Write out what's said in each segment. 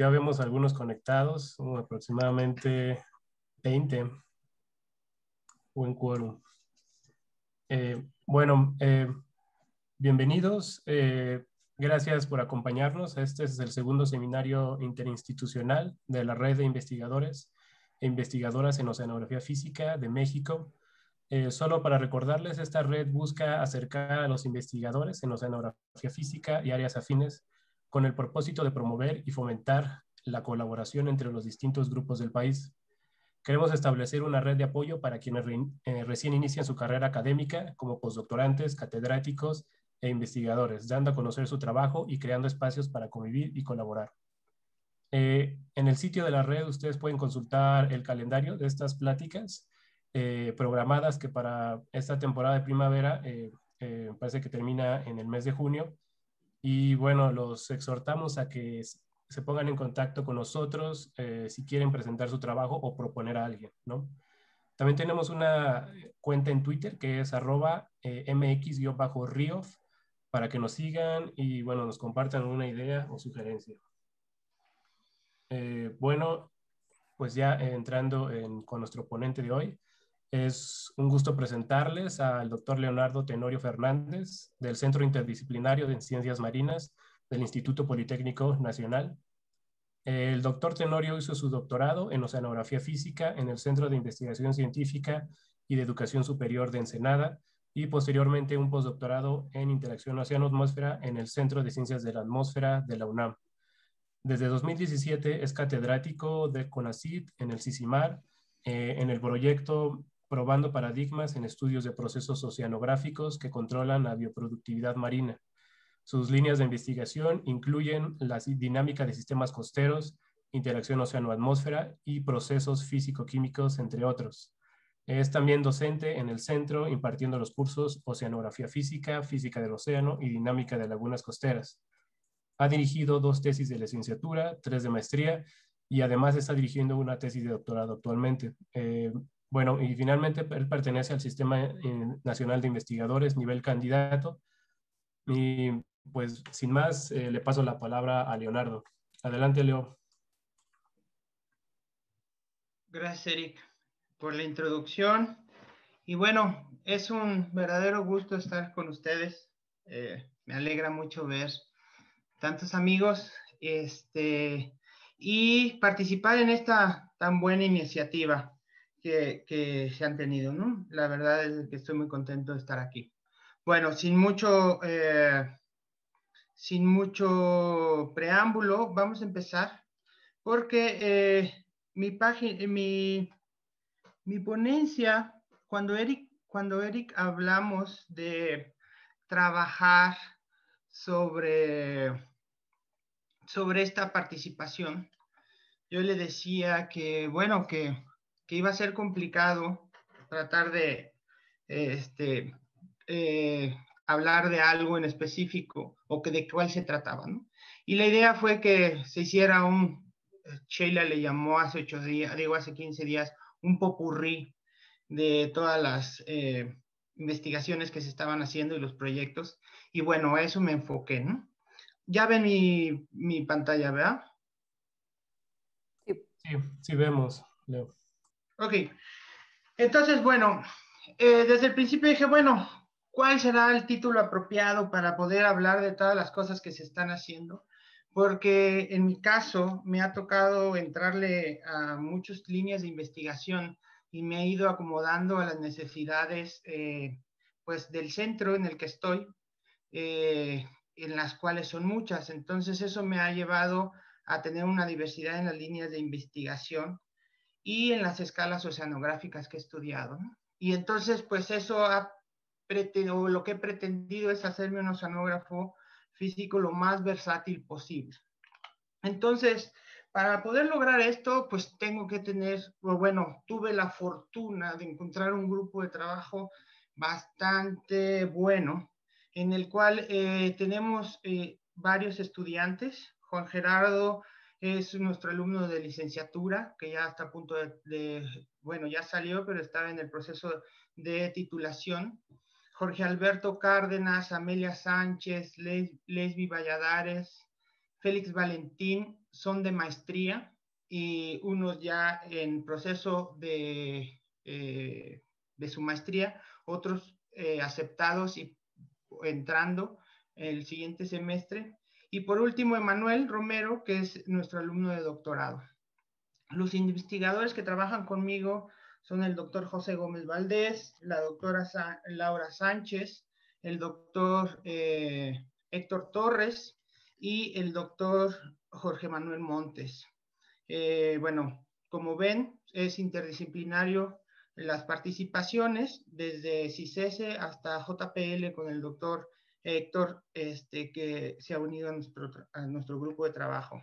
Ya vemos algunos conectados, aproximadamente 20, buen quórum. Bueno, bienvenidos. Gracias por acompañarnos. Este es el segundo seminario interinstitucional de la Red de Investigadores e Investigadoras en Oceanografía Física de México. Solo para recordarles, esta red busca acercar a los investigadores en oceanografía física y áreas afines con el propósito de promover y fomentar la colaboración entre los distintos grupos del país. Queremos establecer una red de apoyo para quienes recién inician su carrera académica como postdoctorantes, catedráticos e investigadores, dando a conocer su trabajo y creando espacios para convivir y colaborar. En el sitio de la red ustedes pueden consultar el calendario de estas pláticas programadas que para esta temporada de primavera parece que termina en el mes de junio. Y bueno, los exhortamos a que se pongan en contacto con nosotros si quieren presentar su trabajo o proponer a alguien, ¿no? También tenemos una cuenta en Twitter que es @mx-riof para que nos sigan y bueno, nos compartan una idea o sugerencia. Bueno, pues ya entrando con nuestro ponente de hoy, es un gusto presentarles al doctor Leonardo Tenorio Fernández del Centro Interdisciplinario de Ciencias Marinas del Instituto Politécnico Nacional. El doctor Tenorio hizo su doctorado en Oceanografía Física en el Centro de Investigación Científica y de Educación Superior de Ensenada y posteriormente un postdoctorado en Interacción Océano-Atmósfera en el Centro de Ciencias de la Atmósfera de la UNAM. Desde 2017 es catedrático de CONACYT en el CICIMAR, en el proyecto Probando Paradigmas en Estudios de Procesos Oceanográficos que controlan la bioproductividad marina. Sus líneas de investigación incluyen la dinámica de sistemas costeros, interacción océano-atmósfera y procesos físico-químicos, entre otros. Es también docente en el centro impartiendo los cursos Oceanografía Física, Física del Océano y Dinámica de Lagunas Costeras. Ha dirigido 2 tesis de licenciatura, 3 de maestría y además está dirigiendo una tesis de doctorado actualmente. Bueno, y finalmente él pertenece al Sistema Nacional de Investigadores, nivel candidato. Y pues sin más, le paso la palabra a Leonardo. Adelante, Leo. Gracias, Eric, por la introducción. Y bueno, es un verdadero gusto estar con ustedes. Me alegra mucho ver tantos amigos y participar en esta tan buena iniciativa que se han tenido, ¿no? La verdad es que estoy muy contento de estar aquí. Bueno, sin mucho preámbulo, vamos a empezar porque mi ponencia, cuando Eric hablamos de trabajar sobre esta participación, yo le decía que, bueno, que iba a ser complicado tratar de hablar de algo en específico o que de cuál se trataba, ¿no? Y la idea fue que se hiciera Sheila le llamó hace 15 días, un popurrí de todas las investigaciones que se estaban haciendo y los proyectos. Y bueno, a eso me enfoqué, ¿no? Ya ven mi pantalla, ¿verdad? Sí, vemos, Leo. Ok. Entonces, bueno, desde el principio dije, bueno, ¿cuál será el título apropiado para poder hablar de todas las cosas que se están haciendo? Porque en mi caso me ha tocado entrarle a muchas líneas de investigación y me he ido acomodando a las necesidades pues del centro en el que estoy, en las cuales son muchas. Entonces eso me ha llevado a tener una diversidad en las líneas de investigación y en las escalas oceanográficas que he estudiado, ¿no? Y entonces, pues eso lo que he pretendido es hacerme un oceanógrafo físico lo más versátil posible. Entonces, para poder lograr esto, pues tengo que tener, bueno, tuve la fortuna de encontrar un grupo de trabajo bastante bueno, en el cual tenemos varios estudiantes. Juan Gerardo es nuestro alumno de licenciatura, que ya está a punto bueno, ya salió, pero estaba en el proceso de titulación. Jorge Alberto Cárdenas, Amelia Sánchez, Lesbi Valladares, Félix Valentín son de maestría y unos ya en proceso de su maestría, otros aceptados y entrando el siguiente semestre. Y por último, Emanuel Romero, que es nuestro alumno de doctorado. Los investigadores que trabajan conmigo son el doctor José Gómez Valdés, la doctora Laura Sánchez, el doctor Héctor Torres y el doctor Jorge Manuel Montes. Bueno, como ven, es interdisciplinario las participaciones, desde CICESE hasta JPL con el doctor Héctor, que se ha unido a nuestro grupo de trabajo.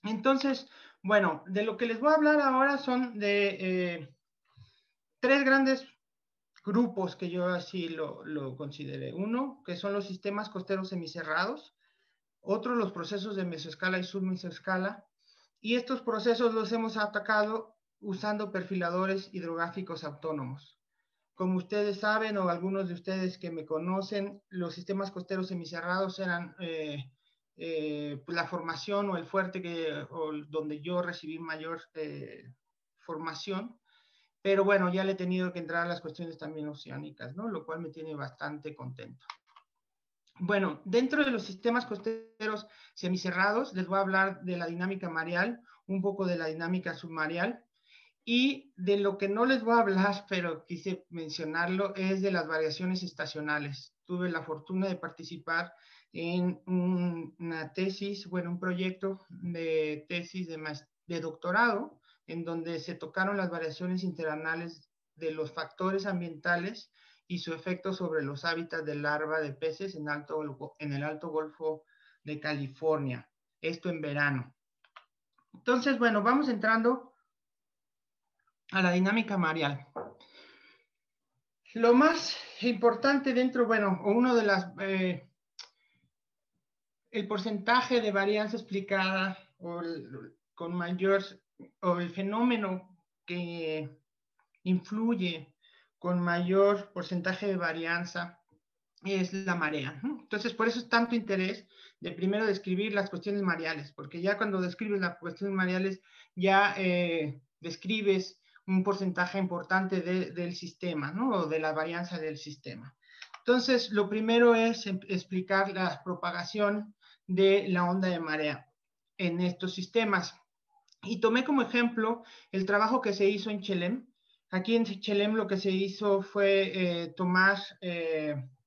Entonces, bueno, de lo que les voy a hablar ahora son de tres grandes grupos que yo así lo consideré. Uno, que son los sistemas costeros semicerrados. Otro, los procesos de mesoescala y submesoescala. Y estos procesos los hemos atacado usando perfiladores hidrográficos autónomos. Como ustedes saben, o algunos de ustedes que me conocen, los sistemas costeros semicerrados eran la formación o el fuerte donde yo recibí mayor formación. Pero bueno, ya le he tenido que entrar a las cuestiones también oceánicas, ¿no? Lo cual me tiene bastante contento. Bueno, dentro de los sistemas costeros semicerrados, les voy a hablar de la dinámica mareal, un poco de la dinámica submareal, y de lo que no les voy a hablar, pero quise mencionarlo, es de las variaciones estacionales. Tuve la fortuna de participar en una tesis, bueno, un proyecto de tesis de doctorado, en donde se tocaron las variaciones interanuales de los factores ambientales y su efecto sobre los hábitats de larva de peces en el Alto Golfo de California. Esto en verano. Entonces, bueno, vamos entrando a la dinámica mareal. Lo más importante dentro, bueno, uno de las, el porcentaje de varianza explicada con mayor, o el fenómeno que influye con mayor porcentaje de varianza es la marea, ¿no? Entonces, por eso es tanto interés de primero describir las cuestiones mareales, porque ya cuando describes las cuestiones mareales, ya describes un porcentaje importante del sistema, ¿no? O de la varianza del sistema. Entonces, lo primero es explicar la propagación de la onda de marea en estos sistemas. Y tomé como ejemplo el trabajo que se hizo en Chelem. Aquí en Chelem lo que se hizo fue tomar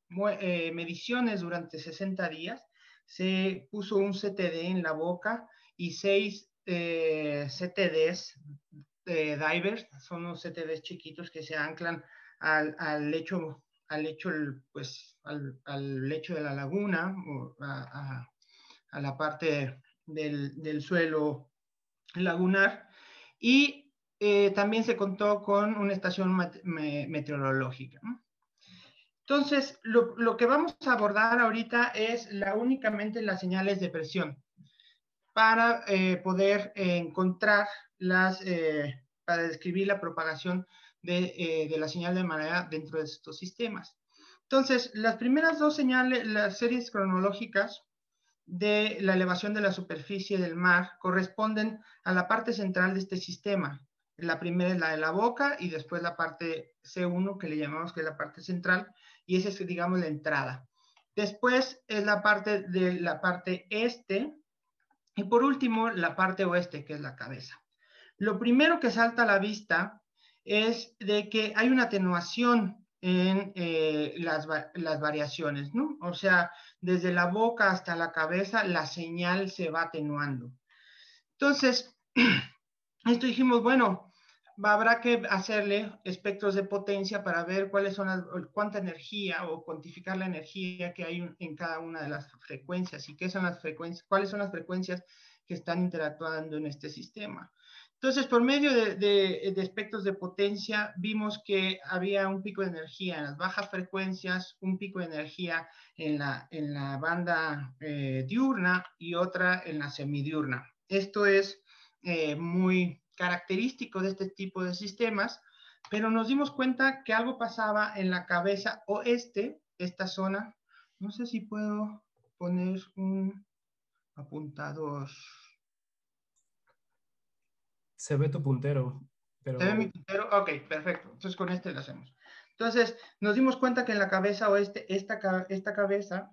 mediciones durante 60 días. Se puso un CTD en la boca y 6 CTDs divers, son unos CTDs chiquitos que se anclan al lecho, pues, al lecho de la laguna, o a la parte del suelo lagunar, y también se contó con una estación meteorológica, ¿no? Entonces, lo que vamos a abordar ahorita es únicamente las señales de presión para poder encontrar para describir la propagación de la señal de marea dentro de estos sistemas. Entonces, las primeras dos señales, las series cronológicas de la elevación de la superficie del mar corresponden a la parte central de este sistema. La primera es la de la boca y después la parte C1, que le llamamos que es la parte central, y esa es, digamos, la entrada. Después es la parte de la parte este, y por último la parte oeste, que es la cabeza. Lo primero que salta a la vista es de que hay una atenuación en las variaciones, ¿no? O sea, desde la boca hasta la cabeza la señal se va atenuando. Entonces, esto dijimos, bueno, habrá que hacerle espectros de potencia para ver cuánta energía o cuantificar la energía que hay en cada una de las frecuencias y qué son las frecuencias, cuáles son las frecuencias que están interactuando en este sistema. Entonces, por medio de espectros de potencia, vimos que había un pico de energía en las bajas frecuencias, un pico de energía en la banda diurna y otra en la semidiurna. Esto es muy característico de este tipo de sistemas, pero nos dimos cuenta que algo pasaba en la cabeza oeste, esta zona. No sé si puedo poner apuntados. Se ve tu puntero, ¿Se ve mi pero puntero? Ok, perfecto. Entonces con este lo hacemos. Entonces nos dimos cuenta que en la cabeza o esta cabeza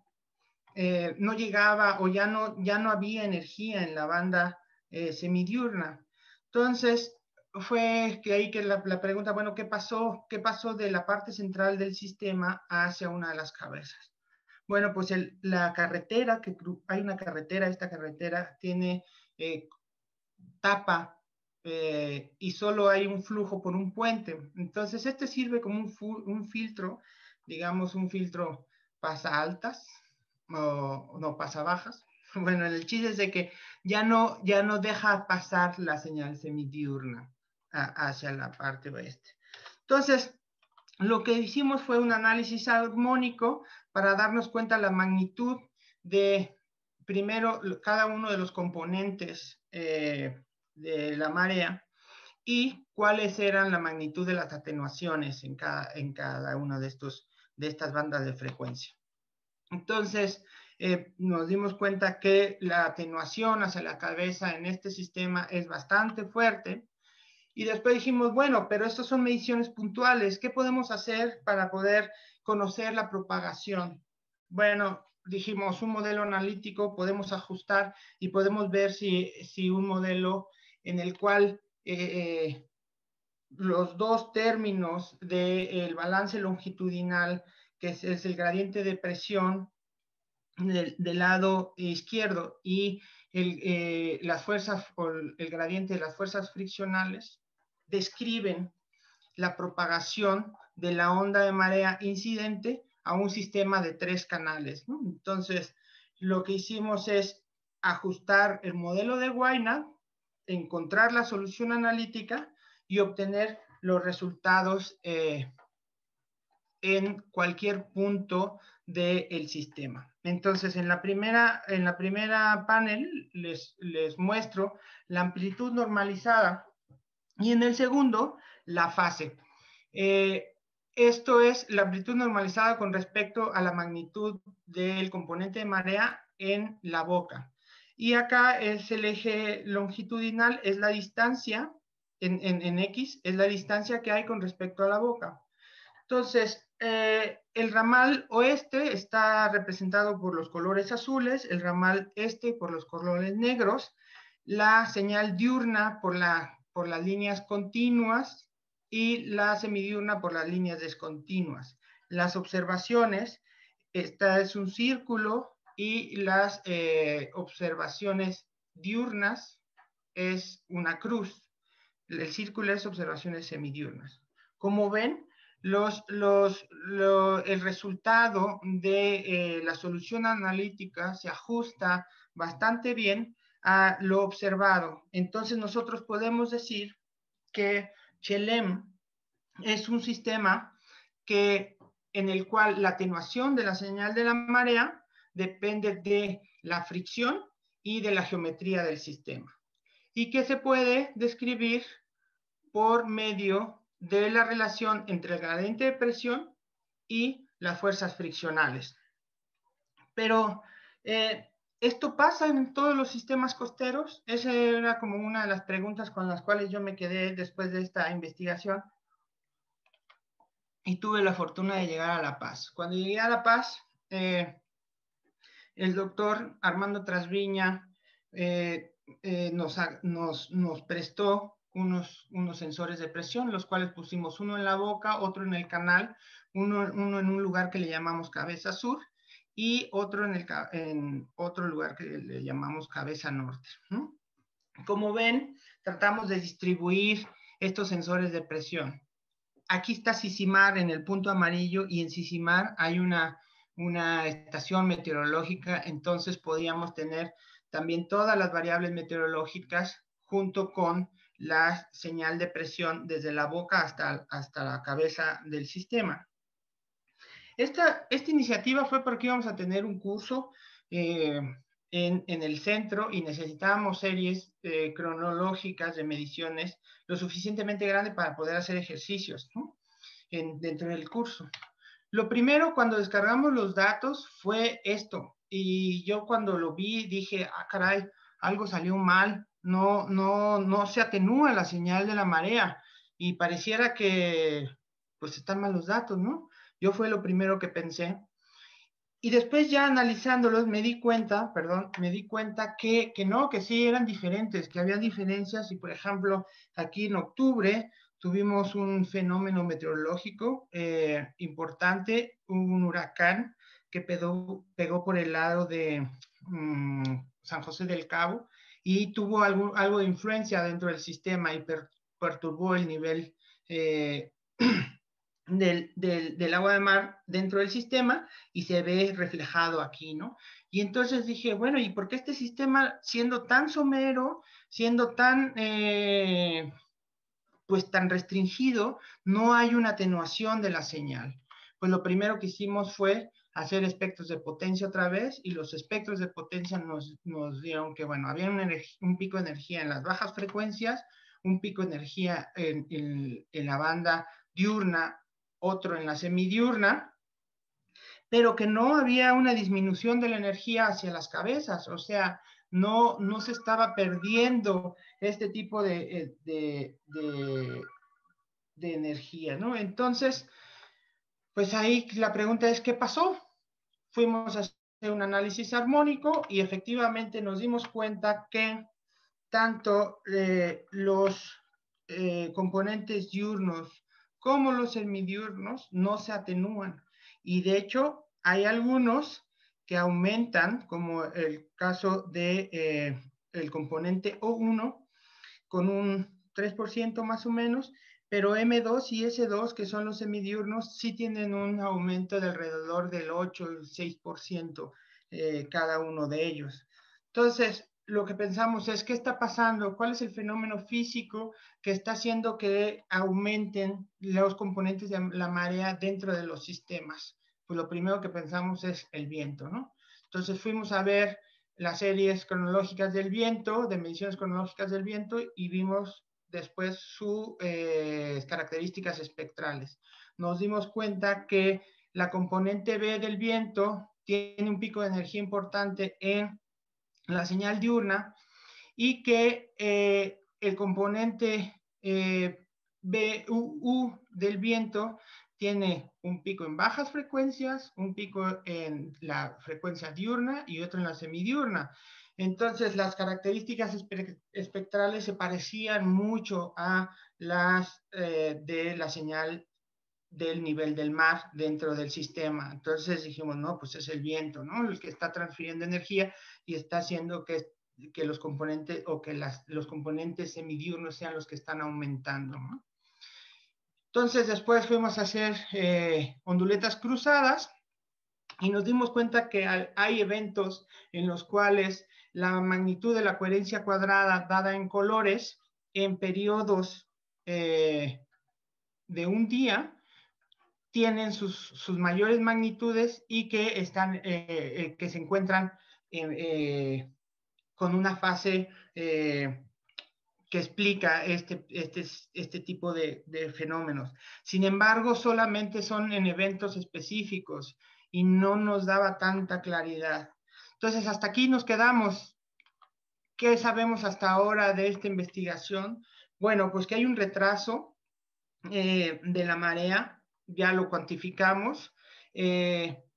no llegaba o ya no había energía en la banda semidiurna. Entonces fue que ahí que la pregunta, bueno, ¿qué pasó? ¿Qué pasó de la parte central del sistema hacia una de las cabezas? Bueno, pues la carretera, hay una carretera, esta carretera tiene tapa y solo hay un flujo por un puente. Entonces, este sirve como un filtro, digamos, un filtro pasa altas o no pasa bajas. Bueno, el chiste es de que ya no deja pasar la señal semidiurna hacia la parte oeste. Entonces, lo que hicimos fue un análisis armónico para darnos cuenta la magnitud de, primero, cada uno de los componentes de la marea y cuáles eran la magnitud de las atenuaciones en cada una de estas bandas de frecuencia. Entonces, nos dimos cuenta que la atenuación hacia la cabeza en este sistema es bastante fuerte. Y después dijimos, bueno, pero estas son mediciones puntuales. ¿Qué podemos hacer para poder conocer la propagación? Bueno, dijimos, un modelo analítico podemos ajustar y podemos ver si un modelo en el cual los dos términos del balance longitudinal, que es el gradiente de presión del lado izquierdo y las fuerzas o el gradiente de las fuerzas friccionales, describen la propagación de la onda de marea incidente a un sistema de 3 canales, ¿no? Entonces, lo que hicimos es ajustar el modelo de Waynaud, encontrar la solución analítica y obtener los resultados en cualquier punto del sistema. Entonces, en la primera panel les muestro la amplitud normalizada y en el segundo, la fase. Esto es la amplitud normalizada con respecto a la magnitud del componente de marea en la boca. Y acá es el eje longitudinal, es la distancia, en X, es la distancia que hay con respecto a la boca. Entonces, el ramal oeste está representado por los colores azules, el ramal este por los colores negros, la señal diurna por las líneas continuas y la semidiurna por las líneas descontinuas. Las observaciones, esta es un círculo y las observaciones diurnas es una cruz. El círculo es observaciones semidiurnas. Como ven, el resultado de la solución analítica se ajusta bastante bien a lo observado. Entonces nosotros podemos decir que Chelem es un sistema en el cual la atenuación de la señal de la marea depende de la fricción y de la geometría del sistema, y que se puede describir por medio de la relación entre el gradiente de presión y las fuerzas friccionales. Pero ¿esto pasa en todos los sistemas costeros? Esa era como una de las preguntas con las cuales yo me quedé después de esta investigación. Y tuve la fortuna de llegar a La Paz. Cuando llegué a La Paz, el doctor Armando Trasviña nos prestó unos sensores de presión, los cuales pusimos uno en la boca, otro en el canal, uno en un lugar que le llamamos cabeza sur y otro en otro lugar que le llamamos cabeza norte. Como ven, tratamos de distribuir estos sensores de presión. Aquí está Sisimar en el punto amarillo y en Sisimar hay una estación meteorológica, entonces podíamos tener también todas las variables meteorológicas junto con la señal de presión desde la boca hasta la cabeza del sistema. Esta iniciativa fue porque íbamos a tener un curso en el centro y necesitábamos series cronológicas de mediciones lo suficientemente grandes para poder hacer ejercicios, ¿no? Dentro del curso. Lo primero cuando descargamos los datos fue esto. y yo cuando lo vi dije, ah, caray, algo salió mal, no se atenúa la señal de la marea y pareciera que pues están mal los datos, ¿no? Yo fue lo primero que pensé. Y después ya analizándolos me di cuenta que no, que sí eran diferentes, que había diferencias y por ejemplo aquí en octubre tuvimos un fenómeno meteorológico importante, un huracán que pegó por el lado de San José del Cabo y tuvo algo de influencia dentro del sistema y perturbó el nivel del agua de mar dentro del sistema y se ve reflejado aquí, ¿no? Y entonces dije, bueno, ¿y por qué este sistema, siendo tan somero, siendo tan, pues tan restringido, no hay una atenuación de la señal? Pues lo primero que hicimos fue hacer espectros de potencia otra vez y los espectros de potencia nos dieron que, bueno, había un pico de energía en las bajas frecuencias, un pico de energía en la banda diurna, otro en la semidiurna, pero que no había una disminución de la energía hacia las cabezas, o sea, no se estaba perdiendo este tipo de energía, ¿no? Entonces, pues ahí la pregunta es, ¿qué pasó? Fuimos a hacer un análisis armónico y efectivamente nos dimos cuenta que tanto los componentes diurnos como los semidiurnos no se atenúan. Y de hecho, hay algunos que aumentan, como el caso de el componente O1, con un 3% más o menos, pero M2 y S2, que son los semidiurnos, sí tienen un aumento de alrededor del 8 y 6% cada uno de ellos. Entonces, lo que pensamos es, ¿qué está pasando? ¿Cuál es el fenómeno físico que está haciendo que aumenten los componentes de la marea dentro de los sistemas? Pues lo primero que pensamos es el viento, ¿no? Entonces fuimos a ver las series cronológicas del viento, de mediciones cronológicas del viento, y vimos después sus características espectrales. Nos dimos cuenta que la componente B del viento tiene un pico de energía importante en la señal diurna y que el componente BU del viento tiene un pico en bajas frecuencias, un pico en la frecuencia diurna y otro en la semidiurna. Entonces, las características espectrales se parecían mucho a las de la señal del nivel del mar dentro del sistema. Entonces dijimos, no, pues es el viento, ¿no? El que está transfiriendo energía y está haciendo que los componentes o que los componentes semidiurnos sean los que están aumentando, ¿no? Entonces después fuimos a hacer onduletas cruzadas y nos dimos cuenta que hay eventos en los cuales la magnitud de la coherencia cuadrada dada en colores en periodos de un día tienen sus mayores magnitudes y que, que se encuentran con una fase que explica este tipo de fenómenos. Sin embargo, solamente son en eventos específicos y no nos daba tanta claridad. Entonces, hasta aquí nos quedamos. ¿Qué sabemos hasta ahora de esta investigación? Bueno, pues que hay un retraso de la marea, ya lo cuantificamos.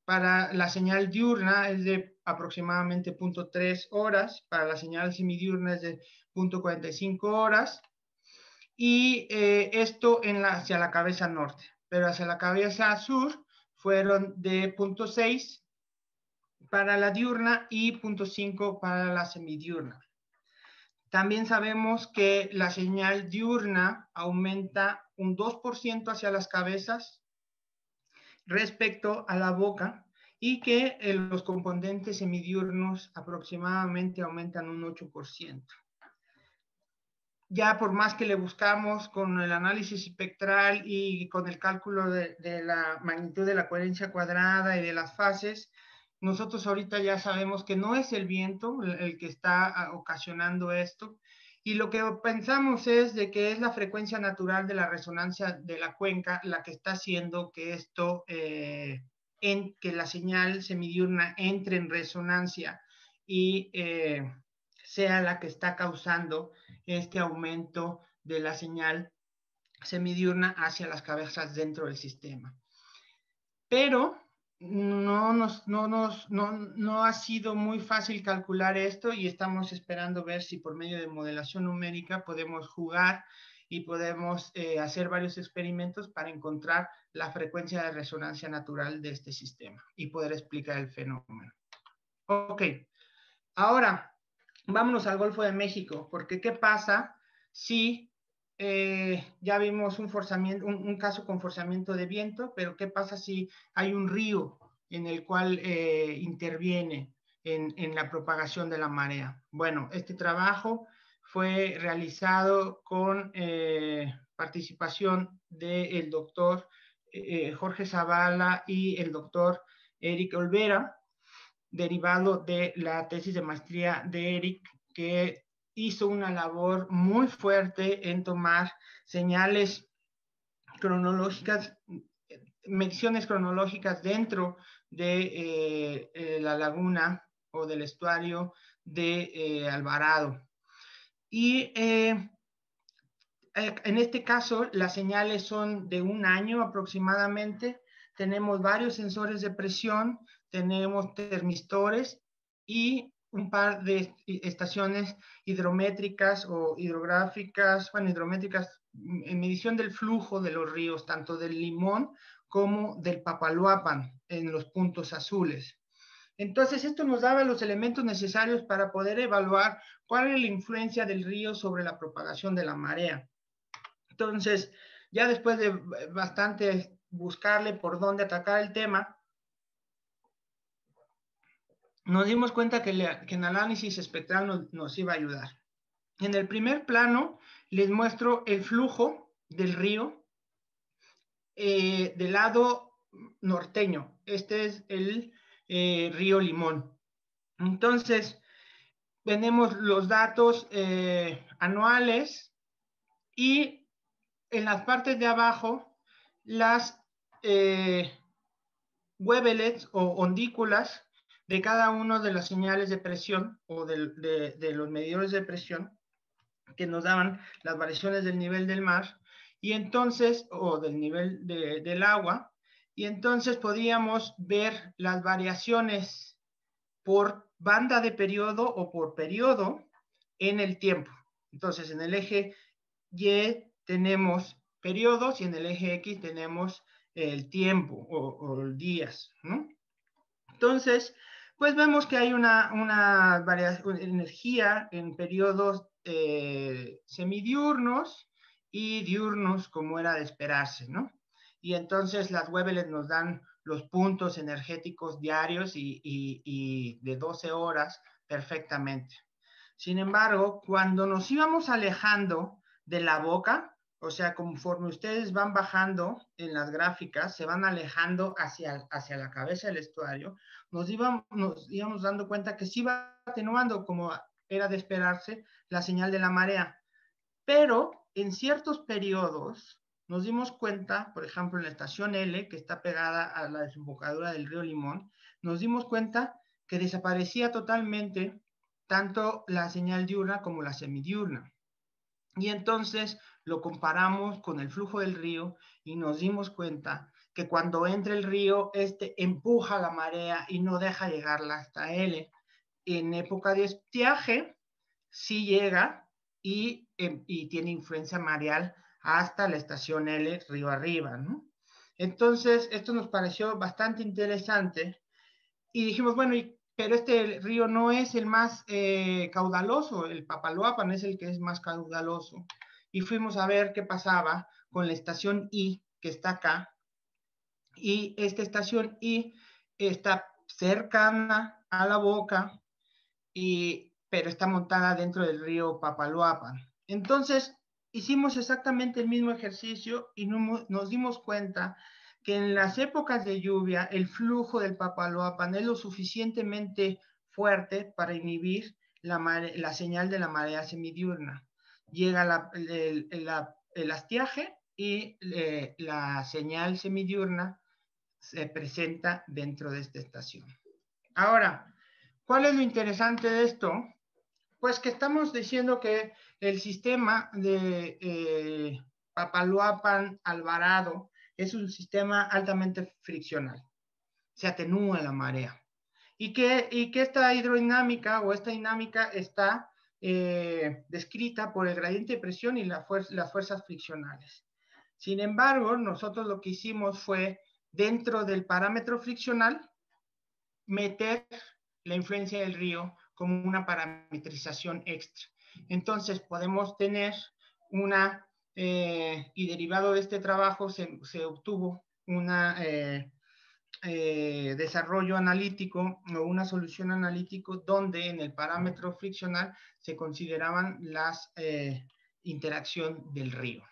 Para la señal diurna es de aproximadamente 0.3 horas, para la señal semidiurna es de 0.45 horas, y esto hacia la cabeza norte, pero hacia la cabeza sur fueron de 0.6 para la diurna y 0.5 para la semidiurna. También sabemos que la señal diurna aumenta un 2% hacia las cabezas respecto a la boca y que los componentes semidiurnos aproximadamente aumentan un 8%. Ya por más que le buscamos con el análisis espectral y con el cálculo de la magnitud de la coherencia cuadrada y de las fases, nosotros ahorita ya sabemos que no es el viento el que está ocasionando esto, y lo que pensamos es de que es la frecuencia natural de la resonancia de la cuenca la que está haciendo que esto en que la señal semidiurna entre en resonancia y sea la que está causando este aumento de la señal semidiurna hacia las cabezas dentro del sistema. Pero no ha sido muy fácil calcular esto y estamos esperando ver si por medio de modelación numérica podemos jugar y podemos hacer varios experimentos para encontrar la frecuencia de resonancia natural de este sistema y poder explicar el fenómeno. Ok, ahora vámonos al Golfo de México, porque ¿qué pasa si ya vimos un caso con forzamiento de viento, pero ¿qué pasa si hay un río en el cual interviene en la propagación de la marea? Bueno, este trabajo fue realizado con participación del doctor Jorge Zavala y el doctor Eric Olvera, derivado de la tesis de maestría de Eric, que hizo una labor muy fuerte en tomar señales cronológicas, mediciones cronológicas dentro de la laguna o del estuario de Alvarado. Y en este caso, las señales son de 1 año aproximadamente. Tenemos varios sensores de presión, tenemos termistores y un par de estaciones hidrométricas o hidrográficas, bueno, hidrométricas en medición del flujo de los ríos, tanto del Limón como del Papaloapan, en los puntos azules. Entonces, esto nos daba los elementos necesarios para poder evaluar cuál es la influencia del río sobre la propagación de la marea. Entonces, ya después de bastante buscarle por dónde atacar el tema, nos dimos cuenta que el análisis espectral nos iba a ayudar. En el primer plano les muestro el flujo del río del lado norteño. Este es el río Limón. Entonces, tenemos los datos anuales y en las partes de abajo las wavelets o ondículas de cada una de las señales de presión o de los medidores de presión que nos daban las variaciones del nivel del mar y entonces, o del nivel del agua, y entonces podíamos ver las variaciones por banda de periodo o por periodo en el tiempo. Entonces, en el eje Y tenemos periodos y en el eje X tenemos el tiempo o días, ¿no? Entonces, pues vemos que hay una energía en periodos semidiurnos y diurnos, como era de esperarse, ¿no? Y entonces las wavelets nos dan los puntos energéticos diarios y de 12 horas perfectamente. Sin embargo, cuando nos íbamos alejando de la boca, o sea, conforme ustedes van bajando en las gráficas, se van alejando hacia la cabeza del estuario, nos íbamos dando cuenta que sí va atenuando, como era de esperarse, la señal de la marea. Pero en ciertos periodos nos dimos cuenta, por ejemplo, en la estación L, que está pegada a la desembocadura del río Limón, nos dimos cuenta que desaparecía totalmente tanto la señal diurna como la semidiurna. Y entonces lo comparamos con el flujo del río y nos dimos cuenta que cuando entra el río, empuja la marea y no deja llegarla hasta L. En época de estiaje, sí llega y tiene influencia mareal hasta la estación L, río arriba, ¿no? Entonces, esto nos pareció bastante interesante y dijimos, bueno, pero este río no es el más caudaloso, el Papaloapan es el que es más caudaloso. Y fuimos a ver qué pasaba con la estación I, que está acá. Y esta estación I está cercana a la boca, pero está montada dentro del río Papaloapan. Entonces, hicimos exactamente el mismo ejercicio y nos dimos cuenta que en las épocas de lluvia el flujo del Papaloapan es lo suficientemente fuerte para inhibir la señal de la marea semidiurna. Llega el estiaje y la señal semidiurna se presenta dentro de esta estación. Ahora, ¿cuál es lo interesante de esto? Pues que estamos diciendo que el sistema de Papaloapan-Alvarado es un sistema altamente friccional. Se atenúa la marea. Y que esta hidrodinámica o esta dinámica está descrita por el gradiente de presión y las fuerzas friccionales. Sin embargo, nosotros lo que hicimos fue, dentro del parámetro friccional, meter la influencia del río como una parametrización extra. Entonces, podemos tener una, y derivado de este trabajo se obtuvo una desarrollo analítico o una solución analítico donde en el parámetro friccional se consideraban las interacción del río.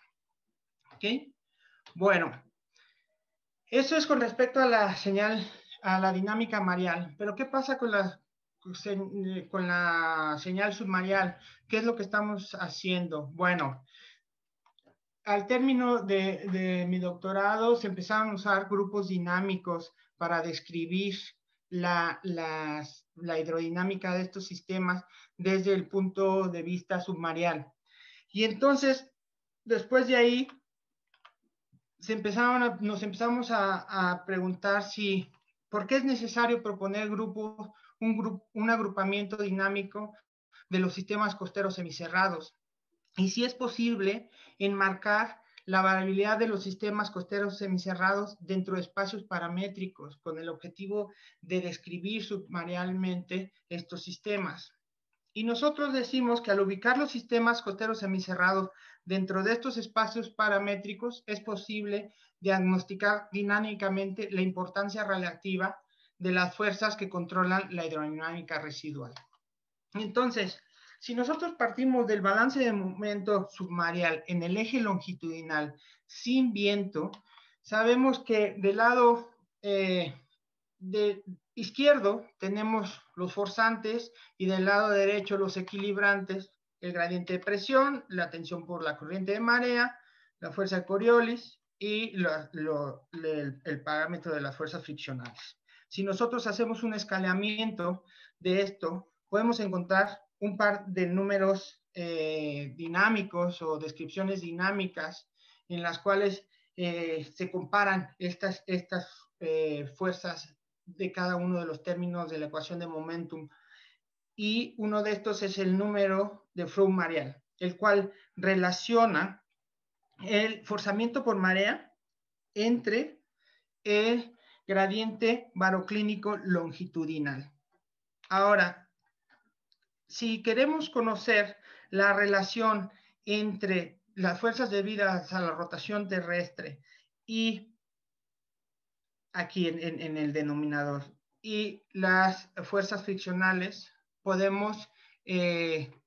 ¿Ok? Bueno, eso es con respecto a la señal, a la dinámica mareal. Pero ¿qué pasa con la señal submareal? ¿Qué es lo que estamos haciendo? Bueno, al término de mi doctorado se empezaron a usar grupos dinámicos para describir la hidrodinámica de estos sistemas desde el punto de vista submareal. Y entonces, después de ahí, nos empezamos a preguntar ¿por qué es necesario proponer un agrupamiento dinámico de los sistemas costeros semicerrados? Y si es posible enmarcar la variabilidad de los sistemas costeros semicerrados dentro de espacios paramétricos con el objetivo de describir submarealmente estos sistemas. Y nosotros decimos que al ubicar los sistemas costeros semicerrados dentro de estos espacios paramétricos es posible diagnosticar dinámicamente la importancia relativa de las fuerzas que controlan la hidrodinámica residual. Entonces, si nosotros partimos del balance de momento submareal en el eje longitudinal sin viento, sabemos que del lado izquierdo tenemos los forzantes y del lado derecho los equilibrantes, el gradiente de presión, la tensión por la corriente de marea, la fuerza de Coriolis y el parámetro de las fuerzas friccionales. Si nosotros hacemos un escalamiento de esto, podemos encontrar un par de números dinámicos o descripciones dinámicas en las cuales se comparan estas fuerzas de cada uno de los términos de la ecuación de momentum. Y uno de estos es el número de Froome mareal, el cual relaciona el forzamiento por marea entre el gradiente baroclínico longitudinal. Ahora, si queremos conocer la relación entre las fuerzas debidas a la rotación terrestre y aquí en el denominador y las fuerzas friccionales, podemos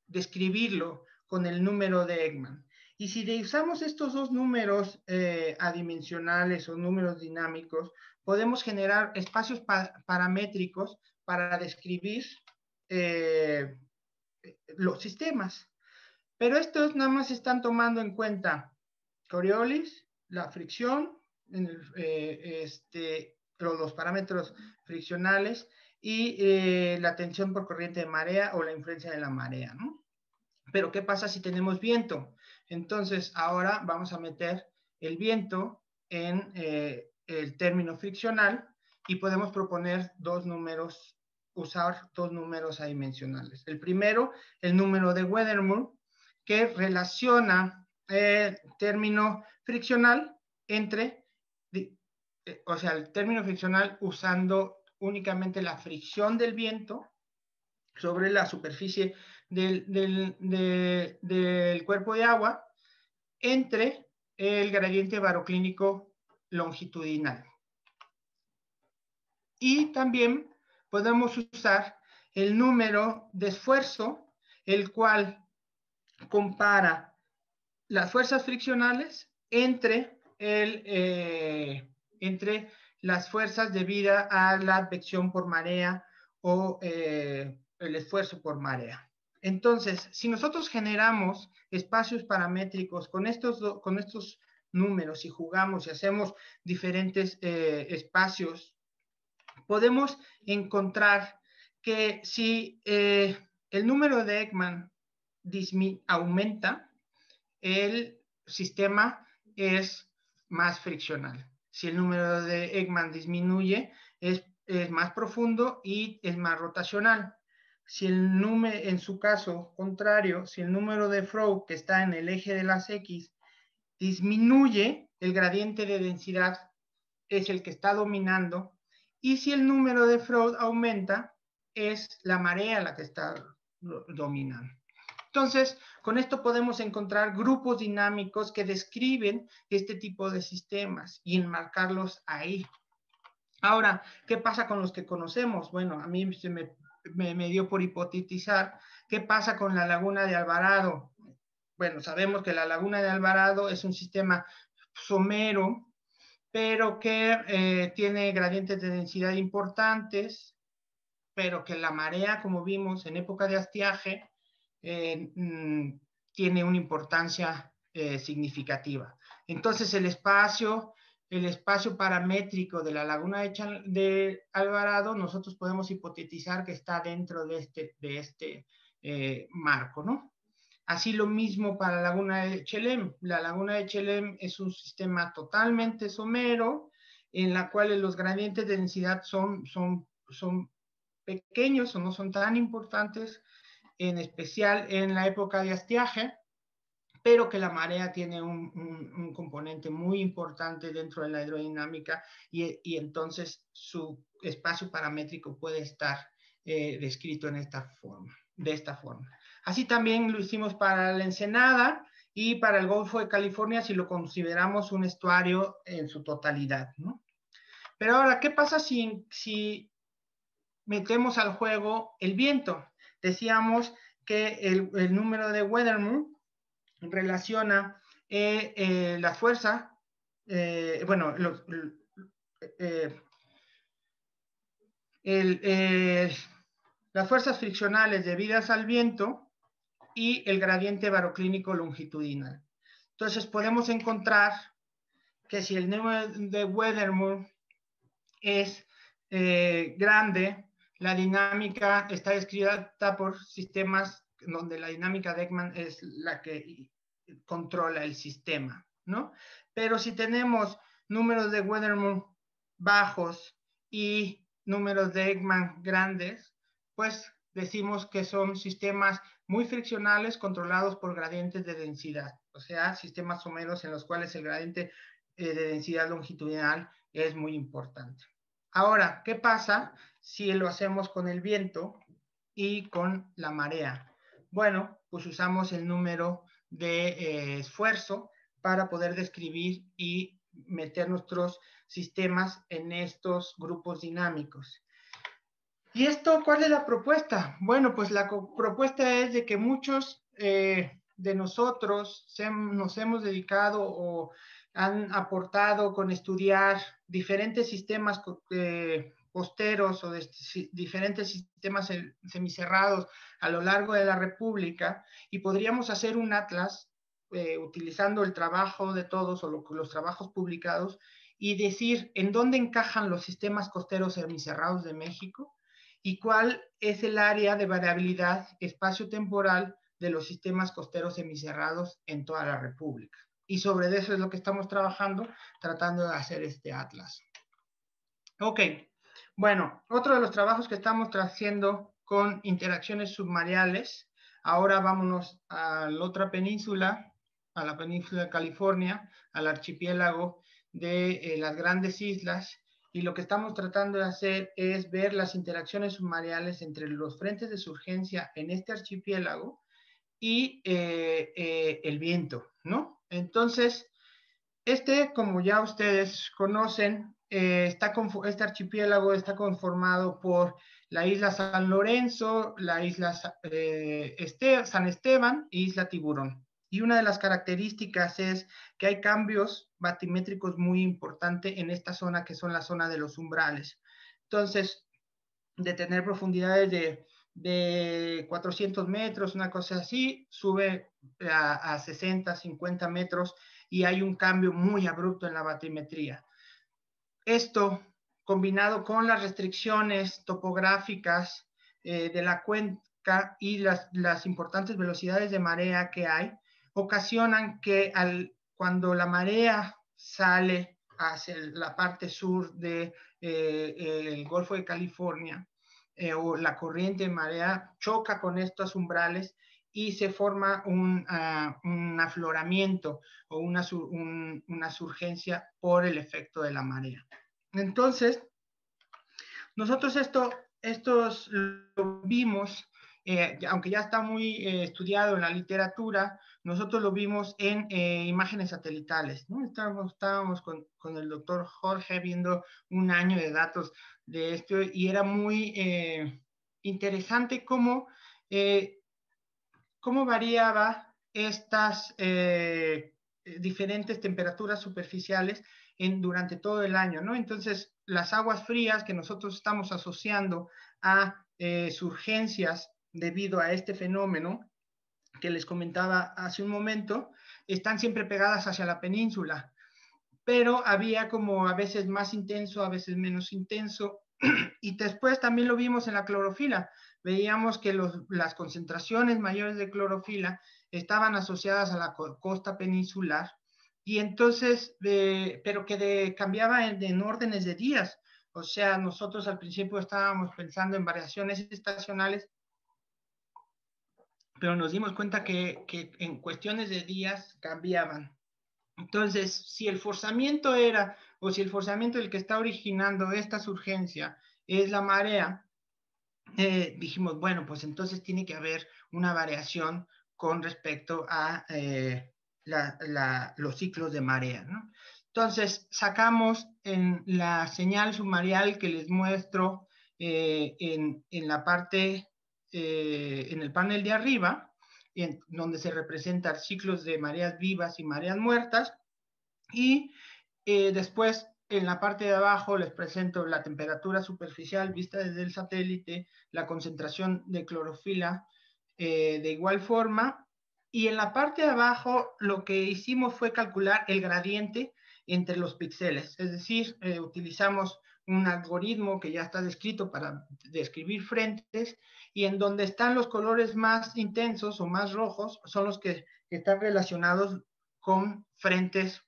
describirlo con el número de Ekman. Y si usamos estos dos números adimensionales o números dinámicos, podemos generar espacios paramétricos para describir los sistemas. Pero estos nada más están tomando en cuenta Coriolis, la fricción, los parámetros friccionales y la tensión por corriente de marea o la influencia de la marea, ¿no? Pero ¿qué pasa si tenemos viento? Entonces ahora vamos a meter el viento en el término friccional y podemos proponer usar dos números adimensionales. El primero, el número de Weddermoor, que relaciona el término friccional entre, o sea, el término friccional usando únicamente la fricción del viento sobre la superficie del cuerpo de agua entre el gradiente baroclínico longitudinal. Y también podemos usar el número de esfuerzo, el cual compara las fuerzas friccionales entre las fuerzas debidas a la advección por marea o el esfuerzo por marea. Entonces, si nosotros generamos espacios paramétricos con estos números y jugamos y hacemos diferentes espacios, podemos encontrar que si el número de Ekman aumenta, el sistema es más friccional. Si el número de Ekman disminuye, es más profundo y es más rotacional. Si el número, en su caso contrario, si el número de Froude, que está en el eje de las X, disminuye, el gradiente de densidad es el que está dominando, y si el número de Froude aumenta, es la marea la que está dominando. Entonces, con esto podemos encontrar grupos dinámicos que describen este tipo de sistemas y enmarcarlos ahí. Ahora, ¿qué pasa con los que conocemos? Bueno, a mí se me dio por hipotetizar qué pasa con la laguna de Alvarado. Bueno, sabemos que la laguna de Alvarado es un sistema somero, pero que tiene gradientes de densidad importantes, pero que la marea, como vimos en época de estiaje, tiene una importancia significativa. Entonces, el espacio paramétrico de la laguna de Alvarado, nosotros podemos hipotetizar que está dentro de este marco, ¿no? Así lo mismo para la laguna de Chelem. La laguna de Chelem es un sistema totalmente somero, en la cual los gradientes de densidad son pequeños o no son tan importantes, en especial en la época de estiaje, pero que la marea tiene un componente muy importante dentro de la hidrodinámica y entonces su espacio paramétrico puede estar descrito de esta forma. Así también lo hicimos para la Ensenada y para el Golfo de California si lo consideramos un estuario en su totalidad, ¿no? Pero ahora, ¿qué pasa si metemos al juego el viento? Decíamos que el número de Weddermoor relaciona la fuerza, las fuerzas friccionales debidas al viento y el gradiente baroclínico longitudinal. Entonces podemos encontrar que si el número de Weddermoor es grande, la dinámica está descrita por sistemas donde la dinámica de Ekman es la que controla el sistema, ¿no? Pero si tenemos números de Weddermoor bajos y números de Ekman grandes, pues decimos que son sistemas muy friccionales controlados por gradientes de densidad, o sea, sistemas someros en los cuales el gradiente de densidad longitudinal es muy importante. Ahora, ¿qué pasa si lo hacemos con el viento y con la marea? Bueno, pues usamos el número de esfuerzo para poder describir y meter nuestros sistemas en estos grupos dinámicos. ¿Y esto cuál es la propuesta? Bueno, pues la propuesta es de que muchos de nosotros nos hemos dedicado o han aportado con estudiar diferentes sistemas costeros o de diferentes sistemas semicerrados a lo largo de la República, y podríamos hacer un atlas utilizando el trabajo de todos o los trabajos publicados y decir en dónde encajan los sistemas costeros semicerrados de México y cuál es el área de variabilidad espacio-temporal de los sistemas costeros semicerrados en toda la República. Y sobre eso es lo que estamos trabajando, tratando de hacer este atlas. Ok, bueno, otro de los trabajos que estamos haciendo con interacciones submareales, ahora vámonos a la otra península, a la península de California, al archipiélago de las grandes islas, y lo que estamos tratando de hacer es ver las interacciones submareales entre los frentes de surgencia en este archipiélago y el viento, ¿no? Entonces, como ya ustedes conocen, este archipiélago está conformado por la isla San Lorenzo, la isla San Esteban e isla Tiburón. Y una de las características es que hay cambios batimétricos muy importantes en esta zona, que son la zona de los umbrales. Entonces, de tener profundidades de de 400 metros, una cosa así, sube a 60, 50 metros y hay un cambio muy abrupto en la batimetría. Esto, combinado con las restricciones topográficas de la cuenca y las importantes velocidades de marea que hay, ocasionan que cuando la marea sale hacia la parte sur del Golfo de California, o la corriente de marea choca con estos umbrales y se forma un afloramiento o una surgencia por el efecto de la marea. Entonces, nosotros estos lo vimos, aunque ya está muy estudiado en la literatura, nosotros lo vimos en imágenes satelitales, ¿no? Estábamos con el doctor Jorge viendo un año de datos de esto y era muy interesante cómo variaba estas diferentes temperaturas superficiales durante todo el año, ¿no? Entonces, las aguas frías que nosotros estamos asociando a surgencias debido a este fenómeno que les comentaba hace un momento, están siempre pegadas hacia la península, pero había como a veces más intenso, a veces menos intenso, y después también lo vimos en la clorofila. Veíamos que las concentraciones mayores de clorofila estaban asociadas a la costa peninsular, y entonces, pero que cambiaba en órdenes de días. O sea, nosotros al principio estábamos pensando en variaciones estacionales, pero nos dimos cuenta que en cuestiones de días cambiaban. Entonces, si el forzamiento el que está originando esta surgencia es la marea, dijimos, bueno, pues entonces tiene que haber una variación con respecto a los ciclos de marea, ¿no? Entonces, sacamos en la señal sumarial que les muestro en la parte, en el panel de arriba, donde se representan ciclos de mareas vivas y mareas muertas, y después en la parte de abajo les presento la temperatura superficial vista desde el satélite, la concentración de clorofila de igual forma, y en la parte de abajo lo que hicimos fue calcular el gradiente entre los píxeles, es decir, utilizamos un algoritmo que ya está descrito para describir frentes, y en donde están los colores más intensos o más rojos son los que están relacionados con frentes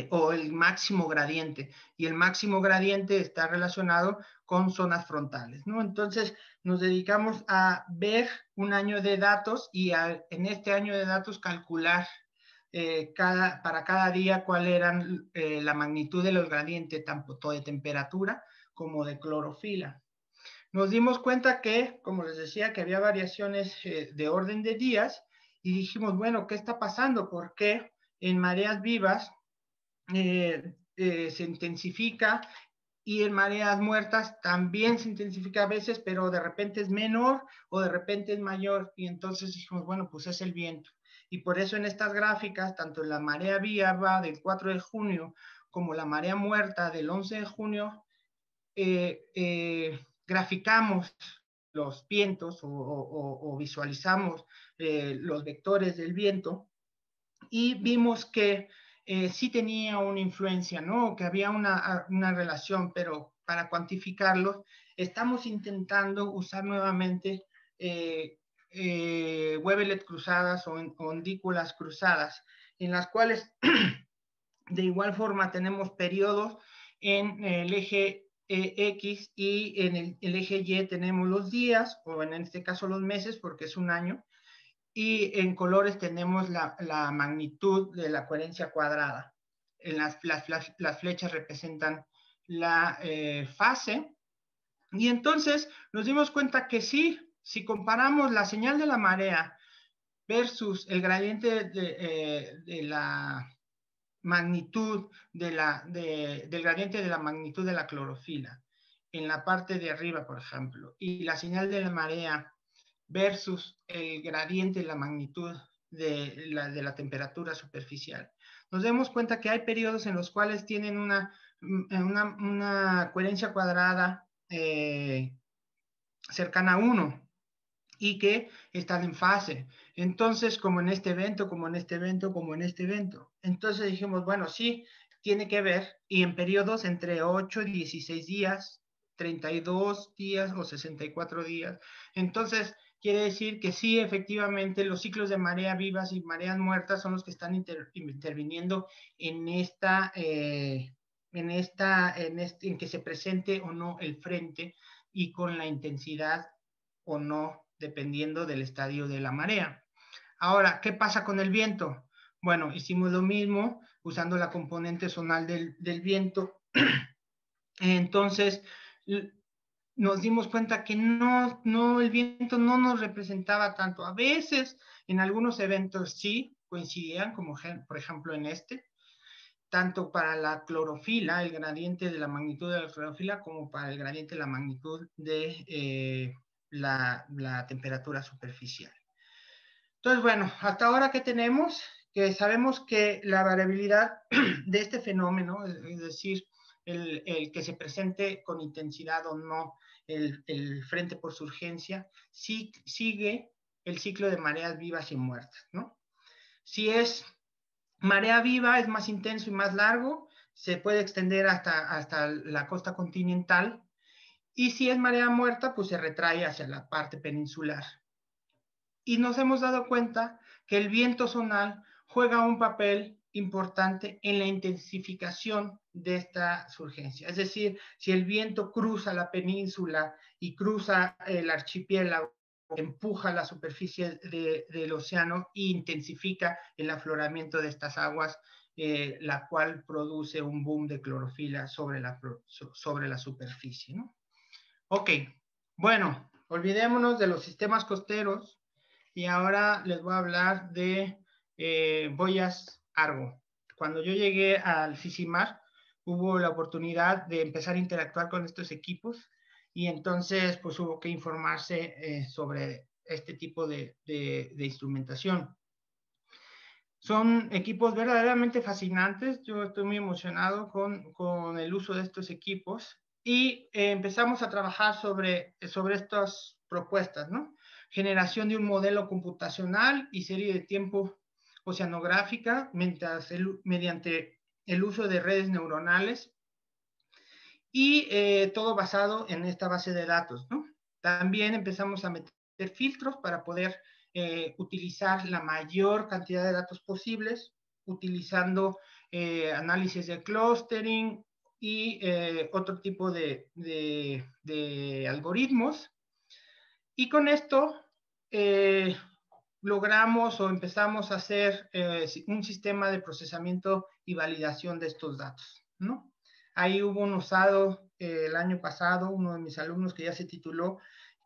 o el máximo gradiente, y el máximo gradiente está relacionado con zonas frontales, ¿no? Entonces nos dedicamos a ver un año de datos y en este año de datos calcular para cada día cuál era la magnitud de los gradientes, tanto de temperatura como de clorofila. Nos dimos cuenta que, como les decía, que había variaciones de orden de días, y dijimos, bueno, ¿qué está pasando? ¿Por qué en mareas vivas se intensifica, y en mareas muertas también se intensifica a veces, pero de repente es menor o de repente es mayor? Y entonces dijimos, bueno, pues es el viento. Y por eso en estas gráficas, tanto en la marea viva del 4 de junio como la marea muerta del 11 de junio, graficamos los vientos o visualizamos los vectores del viento, y vimos que sí tenía una influencia, ¿no? Que había una relación, pero para cuantificarlo, estamos intentando usar nuevamente Webelet cruzadas o ondículas cruzadas, en las cuales de igual forma tenemos periodos en el eje X, y en el eje Y tenemos los días, o en este caso los meses, porque es un año, y en colores tenemos la magnitud de la coherencia cuadrada. En las flechas representan la fase, y entonces nos dimos cuenta que sí, si comparamos la señal de la marea versus el gradiente de la magnitud del gradiente de la magnitud de la clorofila en la parte de arriba, por ejemplo, y la señal de la marea versus el gradiente de la magnitud de la temperatura superficial, nos damos cuenta que hay periodos en los cuales tienen una coherencia cuadrada cercana a 1 y que están en fase. Entonces, como en este evento, como en este evento, como en este evento. Entonces dijimos, bueno, sí, tiene que ver, y en periodos entre 8 y 16 días, 32 días o 64 días. Entonces, quiere decir que sí, efectivamente, los ciclos de marea vivas y mareas muertas son los que están interviniendo en en que se presente o no el frente y con la intensidad o no, dependiendo del estadio de la marea. Ahora, ¿qué pasa con el viento? Bueno, hicimos lo mismo usando la componente zonal del viento. Entonces, nos dimos cuenta que el viento no nos representaba tanto. A veces, en algunos eventos sí coincidían, como por ejemplo en este, tanto para la clorofila, el gradiente de la magnitud de la clorofila, como para el gradiente de la magnitud de la temperatura superficial. Entonces, bueno, hasta ahora que tenemos, que sabemos que la variabilidad de este fenómeno, es decir, el que se presente con intensidad o no el frente por surgencia, sí, sigue el ciclo de mareas vivas y muertas, ¿no? Si es marea viva, es más intenso y más largo, se puede extender hasta la costa continental, y si es marea muerta, pues se retrae hacia la parte peninsular. Y nos hemos dado cuenta que el viento zonal juega un papel importante en la intensificación de esta surgencia. Es decir, si el viento cruza la península y cruza el archipiélago, empuja la superficie del océano e intensifica el afloramiento de estas aguas, la cual produce un boom de clorofila sobre la superficie, ¿no? Ok, bueno, olvidémonos de los sistemas costeros y ahora les voy a hablar de boyas Argo. Cuando yo llegué al CICIMAR, hubo la oportunidad de empezar a interactuar con estos equipos y entonces pues hubo que informarse sobre este tipo de instrumentación. Son equipos verdaderamente fascinantes. Yo estoy muy emocionado con el uso de estos equipos y empezamos a trabajar sobre estas propuestas, ¿no? Generación de un modelo computacional y serie de tiempo oceanográfica mediante el uso de redes neuronales y todo basado en esta base de datos, ¿no? También empezamos a meter filtros para poder utilizar la mayor cantidad de datos posibles, utilizando análisis de clustering y otro tipo de algoritmos. Y con esto logramos o empezamos a hacer un sistema de procesamiento y validación de estos datos, ¿no? Ahí hubo un usado el año pasado, uno de mis alumnos que ya se tituló,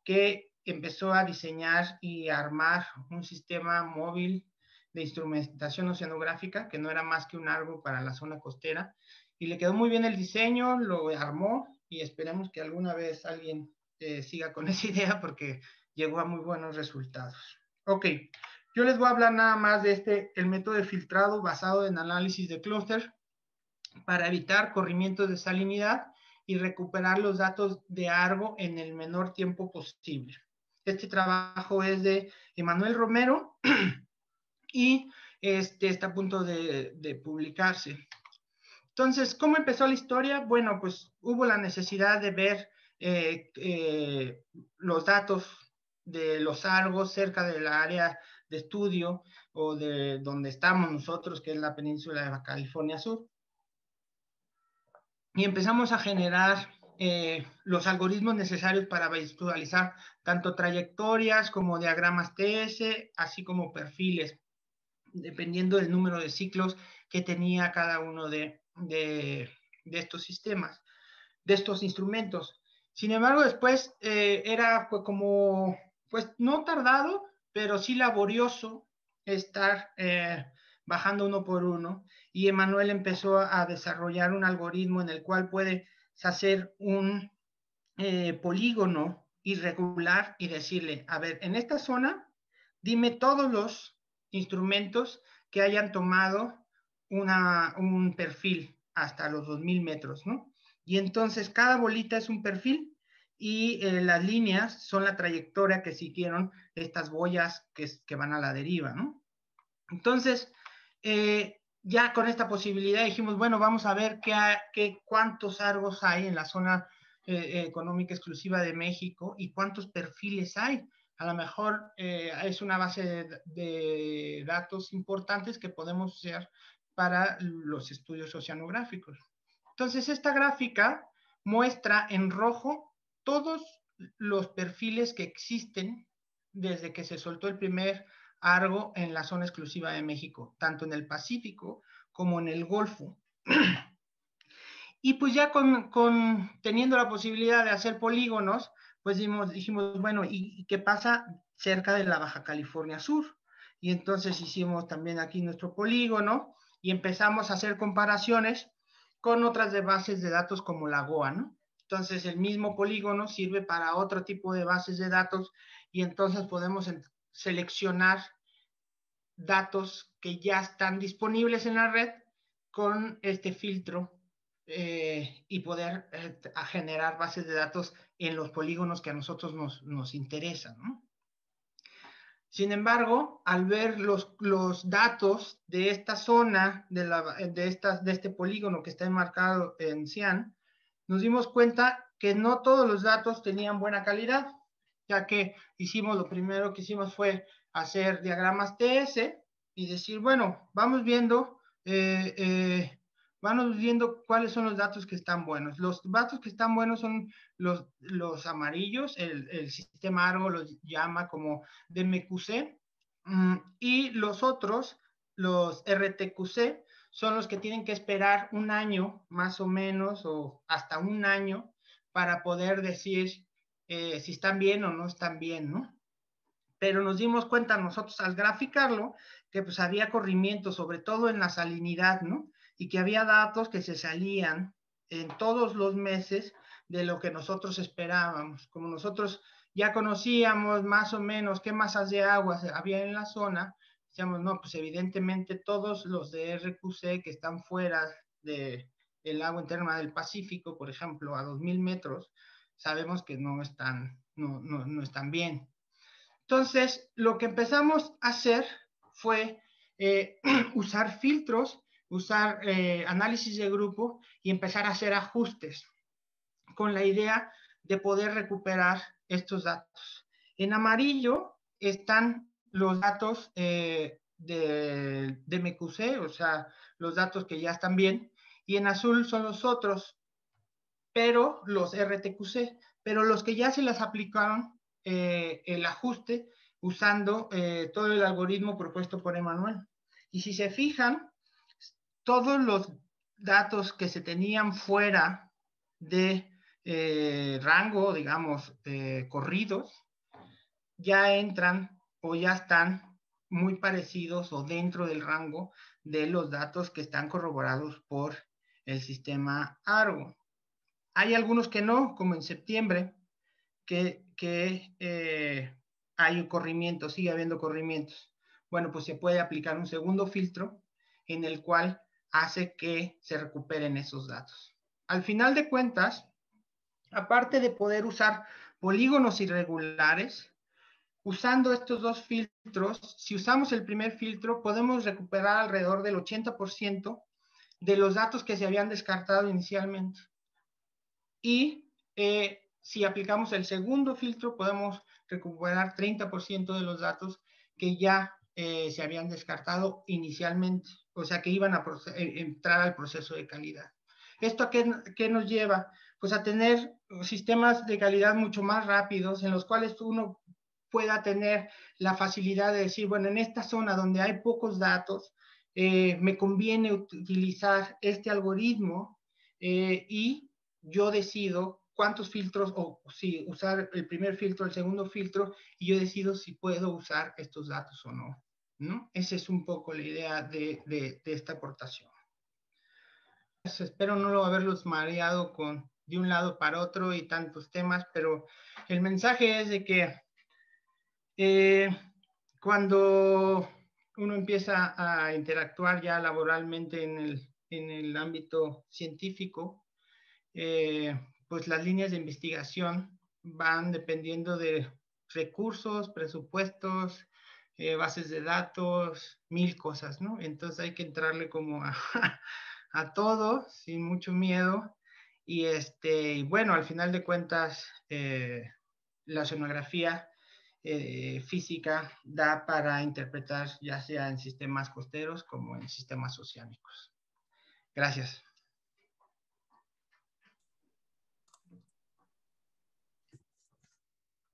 que empezó a diseñar y a armar un sistema móvil de instrumentación oceanográfica, que no era más que un Argo para la zona costera, y le quedó muy bien el diseño, lo armó, y esperemos que alguna vez alguien siga con esa idea, porque llegó a muy buenos resultados. Ok, yo les voy a hablar nada más de el método de filtrado basado en análisis de clúster para evitar corrimientos de salinidad y recuperar los datos de Argo en el menor tiempo posible. Este trabajo es de Emanuel Romero y está a punto de publicarse. Entonces, ¿cómo empezó la historia? Bueno, pues hubo la necesidad de ver los datos de los Argos cerca del área de estudio o de donde estamos nosotros, que es la península de Baja California Sur. Y empezamos a generar los algoritmos necesarios para visualizar tanto trayectorias como diagramas TS, así como perfiles, dependiendo del número de ciclos que tenía cada uno de estos sistemas, de estos instrumentos. Sin embargo, después era como, pues no tardado, pero sí laborioso estar bajando uno por uno, y Emanuel empezó a desarrollar un algoritmo en el cual puedes hacer un polígono irregular y decirle, a ver, en esta zona, dime todos los instrumentos que hayan tomado un perfil hasta los 2000 metros, ¿no? Y entonces cada bolita es un perfil y las líneas son la trayectoria que siguieron estas boyas que van a la deriva, ¿no? Entonces, ya con esta posibilidad dijimos, bueno, vamos a ver cuántos argos hay en la zona económica exclusiva de México y cuántos perfiles hay. A lo mejor es una base de datos importantes que podemos usar para los estudios oceanográficos. Entonces, esta gráfica muestra en rojo todos los perfiles que existen desde que se soltó el primer argo en la zona exclusiva de México, tanto en el Pacífico como en el Golfo. Y pues ya teniendo la posibilidad de hacer polígonos, pues dijimos, bueno, ¿y qué pasa cerca de la Baja California Sur? Y entonces hicimos también aquí nuestro polígono y empezamos a hacer comparaciones con otras de bases de datos como la GOA, ¿no? Entonces el mismo polígono sirve para otro tipo de bases de datos y entonces podemos seleccionar datos que ya están disponibles en la red con este filtro y poder generar bases de datos en los polígonos que a nosotros nos interesan, ¿no? Sin embargo, al ver los datos de esta zona, de este polígono que está enmarcado en cian, nos dimos cuenta que no todos los datos tenían buena calidad, ya que lo primero que hicimos fue hacer diagramas TS y decir, bueno, vamos viendo cuáles son los datos que están buenos. Los datos que están buenos son los amarillos, el sistema ARGO los llama como DMQC, y los otros, los RTQC, son los que tienen que esperar un año más o menos, o hasta un año, para poder decir si están bien o no están bien, ¿no? Pero nos dimos cuenta nosotros al graficarlo que pues había corrimiento, sobre todo en la salinidad, ¿no? Y que había datos que se salían en todos los meses de lo que nosotros esperábamos. Como nosotros ya conocíamos más o menos qué masas de agua había en la zona, decíamos, no, pues evidentemente todos los de RQC que están fuera del agua interna del Pacífico, por ejemplo, a 2000 metros, sabemos que no están bien. Entonces, lo que empezamos a hacer fue usar filtros, usar análisis de grupo y empezar a hacer ajustes con la idea de poder recuperar estos datos. En amarillo están los datos de MQC, o sea, los datos que ya están bien, y en azul son los otros, pero los RTQC, pero los que ya se les aplicaron el ajuste usando todo el algoritmo propuesto por Emanuel. Y si se fijan, todos los datos que se tenían fuera de rango, digamos, corridos, ya entran o ya están muy parecidos o dentro del rango de los datos que están corroborados por el sistema ARGO. Hay algunos que no, como en septiembre, que hay corrimientos, sigue habiendo corrimientos. Bueno, pues se puede aplicar un segundo filtro en el cual hace que se recuperen esos datos. Al final de cuentas, aparte de poder usar polígonos irregulares, usando estos dos filtros, si usamos el primer filtro, podemos recuperar alrededor del 80% de los datos que se habían descartado inicialmente. Y si aplicamos el segundo filtro, podemos recuperar 30% de los datos que ya se habían descartado inicialmente, o sea, que iban a entrar al proceso de calidad. ¿Esto a qué nos lleva? Pues a tener sistemas de calidad mucho más rápidos, en los cuales uno pueda tener la facilidad de decir, bueno, en esta zona donde hay pocos datos, me conviene utilizar este algoritmo y yo decido cuántos filtros, o si usar el primer filtro, el segundo filtro, y yo decido si puedo usar estos datos o no, ¿no? Esa es un poco la idea de esta aportación. Pues espero no haberlos mareado de un lado para otro y tantos temas, pero el mensaje es de que cuando uno empieza a interactuar ya laboralmente en el ámbito científico, pues las líneas de investigación van dependiendo de recursos, presupuestos, bases de datos, mil cosas, ¿no? Entonces hay que entrarle como a todo, sin mucho miedo. Y bueno, al final de cuentas, la oceanografía física da para interpretar ya sea en sistemas costeros como en sistemas oceánicos. Gracias.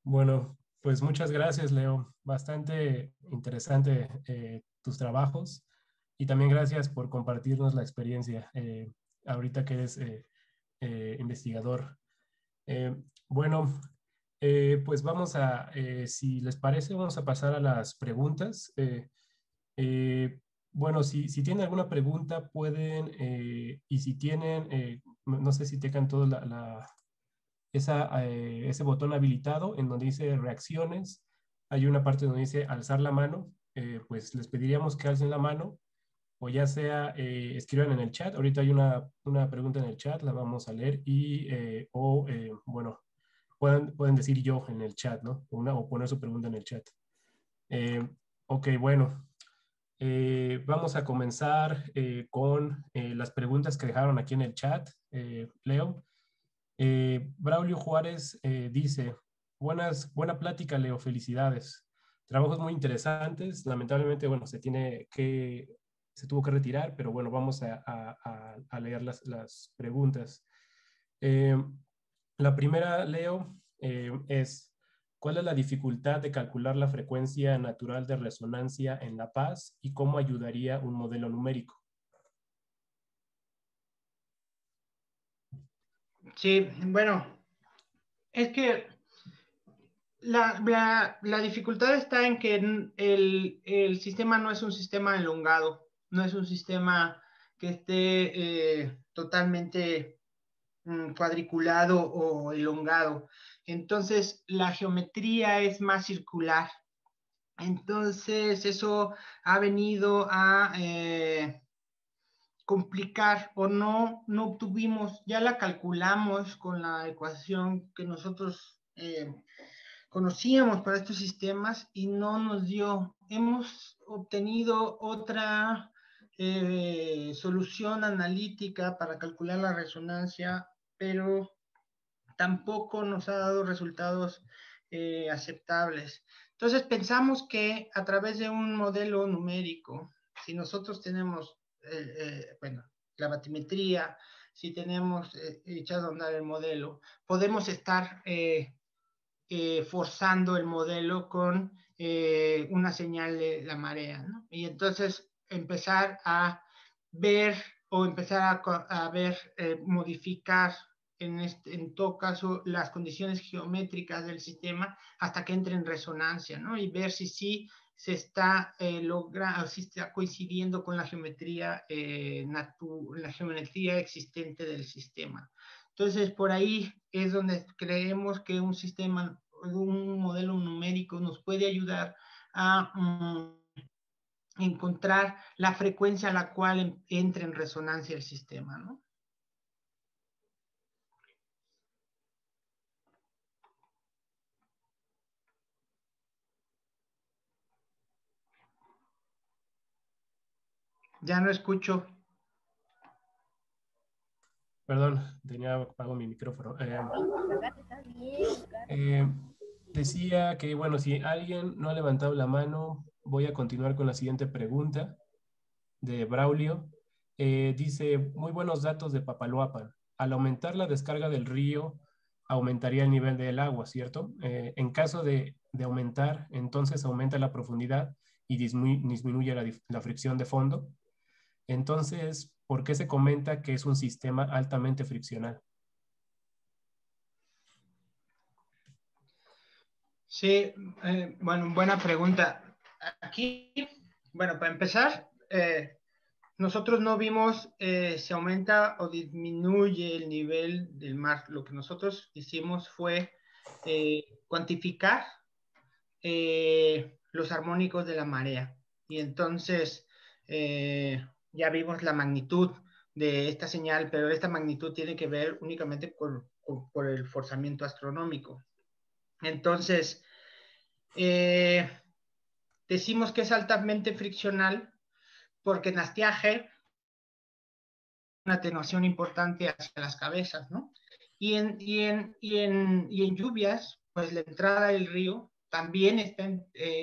Bueno, pues muchas gracias, Leo. Bastante interesante tus trabajos y también gracias por compartirnos la experiencia ahorita que eres investigador. Bueno, pues vamos a, si les parece, vamos a pasar a las preguntas. Eh, bueno, si tienen alguna pregunta, pueden, y si tienen, no sé si tengan todos ese botón habilitado en donde dice reacciones. Hay una parte donde dice alzar la mano. Pues les pediríamos que alcen la mano o ya sea escriban en el chat. Ahorita hay una pregunta en el chat, la vamos a leer bueno, pueden decir yo en el chat, ¿no? O poner su pregunta en el chat. Eh, ok, bueno. Vamos a comenzar con las preguntas que dejaron aquí en el chat, Leo. Braulio Juárez dice, buena plática, Leo, felicidades. Trabajos muy interesantes. Lamentablemente, bueno, se tuvo que retirar, pero bueno, vamos a leer las preguntas. Eh, la primera, Leo, es, ¿cuál es la dificultad de calcular la frecuencia natural de resonancia en La Paz y cómo ayudaría un modelo numérico? Sí, bueno, es que la dificultad está en que el sistema no es un sistema elongado, no es un sistema que esté totalmente cuadriculado o elongado. Entonces, la geometría es más circular. Entonces, eso ha venido a complicar o no obtuvimos, ya la calculamos con la ecuación que nosotros conocíamos para estos sistemas y no nos dio. Hemos obtenido otra solución analítica para calcular la resonancia, pero tampoco nos ha dado resultados aceptables. Entonces pensamos que a través de un modelo numérico, si nosotros tenemos, bueno, la batimetría, si tenemos echado a andar el modelo, podemos estar forzando el modelo con una señal de la marea, ¿no? Y entonces empezar a ver o empezar a ver, modificar en todo caso las condiciones geométricas del sistema hasta que entre en resonancia, ¿no? Y ver si sí se está logrando, si está coincidiendo con la geometría, la geometría existente del sistema. Entonces, por ahí es donde creemos que un sistema, un modelo numérico nos puede ayudar a encontrar la frecuencia a la cual entra en resonancia el sistema, ¿no? Ya no escucho. Perdón, tenía apagado mi micrófono. Eh, decía que, bueno, si alguien no ha levantado la mano, voy a continuar con la siguiente pregunta de Braulio. Dice, muy buenos datos de Papaloapan. Al aumentar la descarga del río, aumentaría el nivel del agua, ¿cierto? En caso de aumentar, entonces aumenta la profundidad y disminuye la fricción de fondo. Entonces, ¿por qué se comenta que es un sistema altamente friccional? Sí, bueno, buena pregunta. Aquí, bueno, para empezar, nosotros no vimos si aumenta o disminuye el nivel del mar. Lo que nosotros hicimos fue cuantificar los armónicos de la marea. Y entonces ya vimos la magnitud de esta señal, pero esta magnitud tiene que ver únicamente por el forzamiento astronómico. Entonces, decimos que es altamente friccional porque en estiaje una atenuación importante hacia las cabezas, ¿no? Y en lluvias, pues la entrada del río también está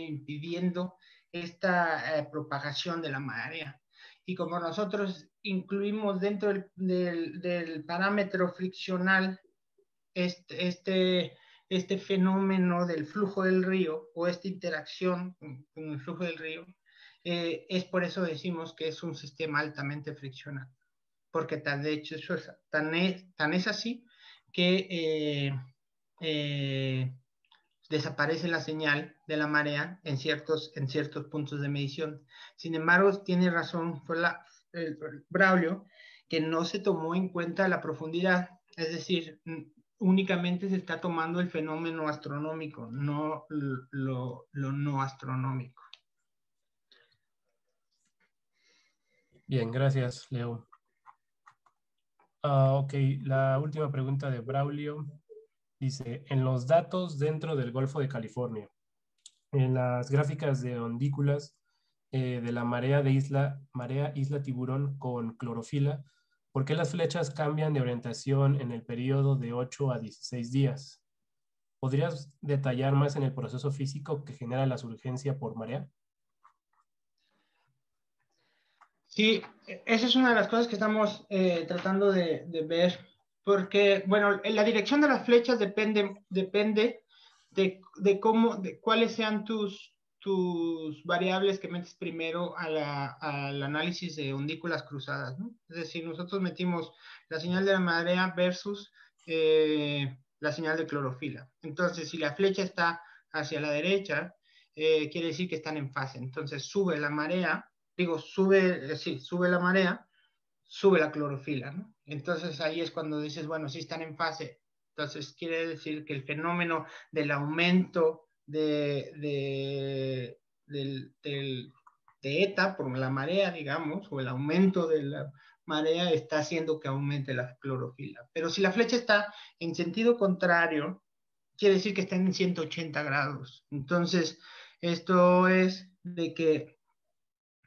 impidiendo esta propagación de la marea. Y como nosotros incluimos dentro del parámetro friccional este fenómeno del flujo del río o esta interacción con el flujo del río, es por eso decimos que es un sistema altamente friccional, porque de hecho eso tan es así que desaparece la señal de la marea en ciertos puntos de medición. Sin embargo, tiene razón Braulio, que no se tomó en cuenta la profundidad, es decir, únicamente se está tomando el fenómeno astronómico, no lo no astronómico. Bien, gracias, Leo. Ok, la última pregunta de Braulio dice, en los datos dentro del Golfo de California, en las gráficas de ondículas de la marea isla tiburón con clorofila, ¿por qué las flechas cambian de orientación en el periodo de 8 a 16 días? ¿Podrías detallar más en el proceso físico que genera la surgencia por marea? Sí, esa es una de las cosas que estamos tratando de ver, porque, bueno, la dirección de las flechas depende de cómo, de cuáles sean tus variables que metes primero al análisis de ondículas cruzadas, ¿no? Es decir, nosotros metimos la señal de la marea versus la señal de clorofila. Entonces, si la flecha está hacia la derecha, quiere decir que están en fase. Entonces, sube la marea, sube la marea, sube la clorofila, ¿no? Entonces ahí es cuando dices, bueno, sí están en fase. Entonces quiere decir que el fenómeno del aumento de eta por la marea, digamos, o el aumento de la marea está haciendo que aumente la clorofila. Pero si la flecha está en sentido contrario, quiere decir que está en 180 grados. Entonces, esto es de que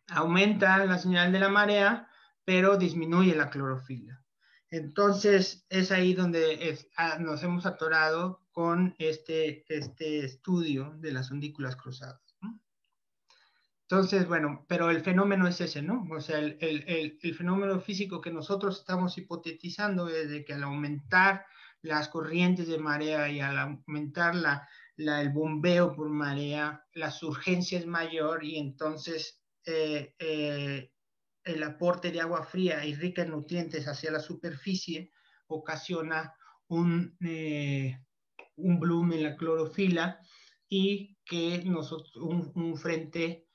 aumenta la señal de la marea, pero disminuye la clorofila. Entonces, es ahí donde nos hemos atorado con este estudio de las ondículas cruzadas, ¿no? Entonces, bueno, pero el fenómeno es ese, ¿no? O sea, el fenómeno físico que nosotros estamos hipotetizando es de que al aumentar las corrientes de marea y al aumentar el bombeo por marea, la surgencia es mayor y entonces el aporte de agua fría y rica en nutrientes hacia la superficie ocasiona un bloom en la clorofila y que un frente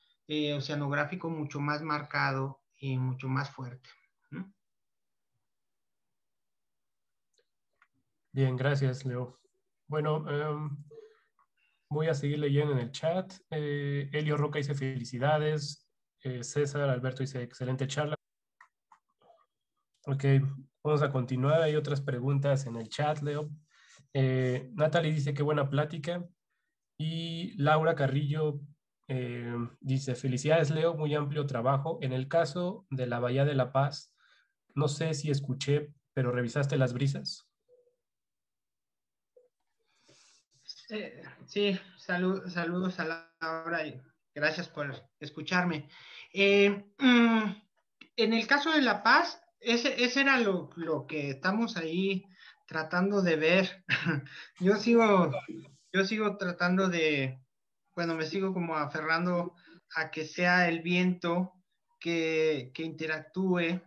oceanográfico mucho más marcado y mucho más fuerte, ¿no? Bien, gracias, Leo. Bueno, voy a seguir leyendo en el chat. Elio Roca dice felicidades. César Alberto dice excelente charla. Ok, vamos a continuar. Hay otras preguntas en el chat, Leo. Natalie dice qué buena plática. Y Laura Carrillo dice, felicidades Leo, muy amplio trabajo. En el caso de la Bahía de La Paz, no sé si escuché, pero ¿revisaste las brisas? Sí, saludos a Laura y gracias por escucharme. En el caso de La Paz, ese era lo que estamos ahí tratando de ver. Yo sigo tratando bueno, me sigo como aferrando a que sea el viento que interactúe.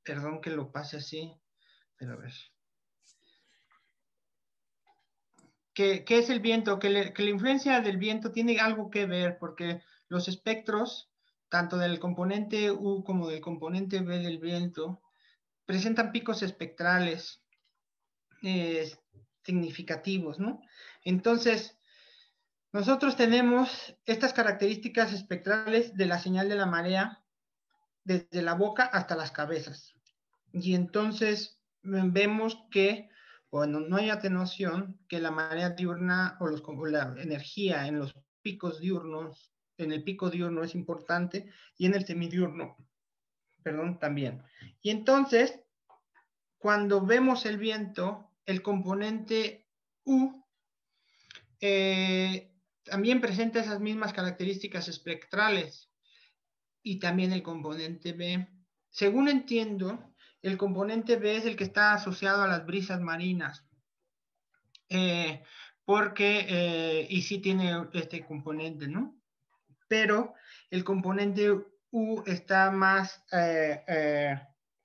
Perdón que lo pase así, pero a ver. ¿Qué es el viento? Que la influencia del viento tiene algo que ver, porque los espectros, tanto del componente U como del componente B del viento, presentan picos espectrales eh, significativos, ¿no? Entonces, nosotros tenemos estas características espectrales de la señal de la marea desde la boca hasta las cabezas. Y entonces vemos que cuando no hay atenuación, que la marea diurna o la energía en los picos diurnos, en el pico diurno es importante y en el semidiurno, perdón, también. Y entonces, cuando vemos el viento, el componente U también presenta esas mismas características espectrales y también el componente B. Según entiendo, el componente B es el que está asociado a las brisas marinas, y sí tiene este componente, ¿no? Pero el componente U está más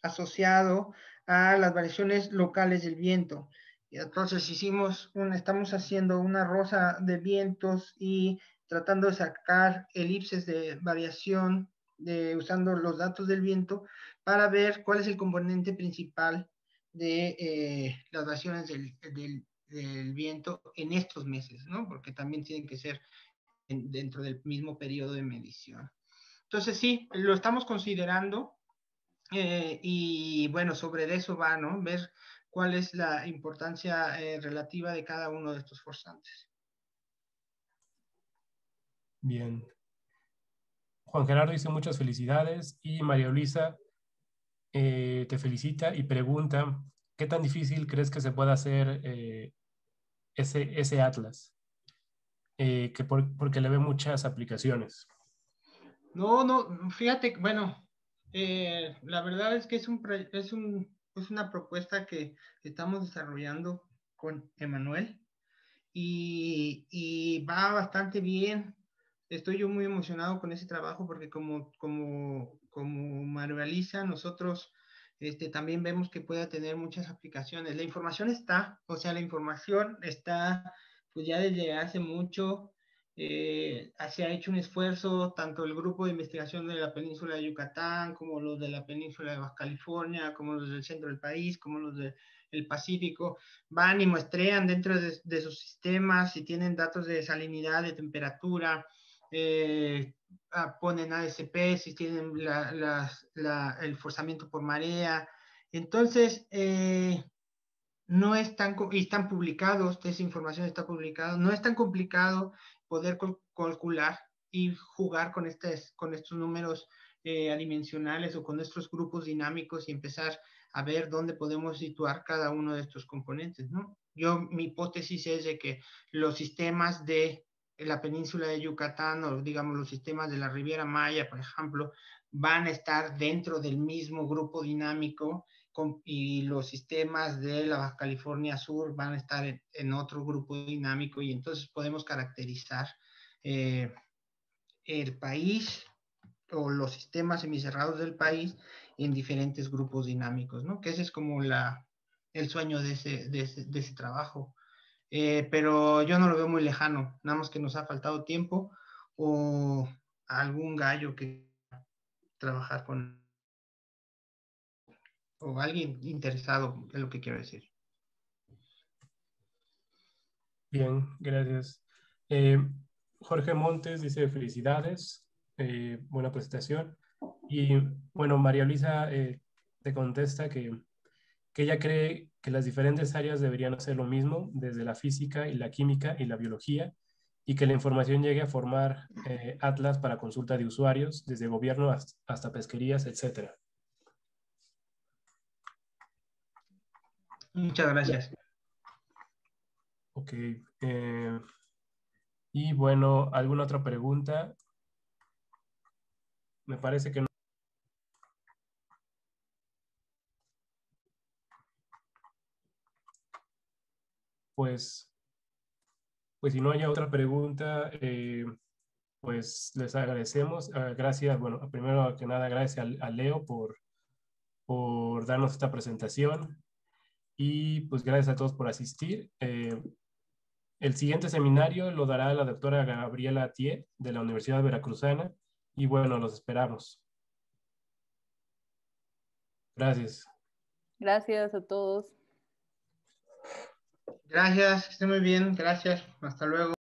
asociado a las variaciones locales del viento. Y entonces estamos haciendo una rosa de vientos y tratando de sacar elipses de variación usando los datos del viento para ver cuál es el componente principal de las variaciones del viento en estos meses, ¿no? Porque también tienen que ser dentro del mismo periodo de medición. Entonces sí, lo estamos considerando y bueno, sobre eso va, ¿no? Ver cuál es la importancia relativa de cada uno de estos forzantes. Bien. Juan Gerardo dice muchas felicidades y María Luisa te felicita y pregunta, ¿qué tan difícil crees que se pueda hacer ese atlas? Porque le ve muchas aplicaciones. No, fíjate, bueno, la verdad es que es una propuesta que estamos desarrollando con Emanuel y va bastante bien. Estoy yo muy emocionado con ese trabajo porque como Manueliza, nosotros también vemos que puede tener muchas aplicaciones. La información está, o sea, la información está pues ya desde hace mucho. Se ha hecho un esfuerzo, tanto el grupo de investigación de la península de Yucatán, como los de la península de Baja California, como los del centro del país, como los del Pacífico, van y muestrean dentro de sus sistemas si tienen datos de salinidad, de temperatura, ponen ASP, si tienen el forzamiento por marea. Entonces, no es tan, y están publicados, esa información está publicada, no es tan complicado poder calcular y jugar con estos números adimensionales o con estos grupos dinámicos y empezar a ver dónde podemos situar cada uno de estos componentes, ¿no? Mi hipótesis es de que los sistemas de la península de Yucatán o digamos los sistemas de la Riviera Maya, por ejemplo, van a estar dentro del mismo grupo dinámico y los sistemas de la Baja California Sur van a estar en otro grupo dinámico y entonces podemos caracterizar el país o los sistemas semicerrados del país en diferentes grupos dinámicos, ¿no? Que ese es como el sueño de ese trabajo. Pero yo no lo veo muy lejano, nada más que nos ha faltado tiempo o algún gallo que trabajar con o alguien interesado en lo que quiero decir. Bien, gracias. Jorge Montes dice felicidades, buena presentación. Y bueno, María Luisa te contesta que ella cree que las diferentes áreas deberían hacer lo mismo, desde la física y la química y la biología, y que la información llegue a formar atlas para consulta de usuarios, desde gobierno hasta pesquerías, etc. Muchas gracias. Ok. Y bueno, ¿alguna otra pregunta? Me parece que no. Pues, pues si no hay otra pregunta, pues les agradecemos. Gracias, bueno, primero que nada, gracias a Leo por darnos esta presentación y pues gracias a todos por asistir. El siguiente seminario lo dará la doctora Gabriela Atié de la Universidad Veracruzana y bueno, los esperamos. Gracias. Gracias a todos. Gracias, que esté muy bien, gracias, hasta luego.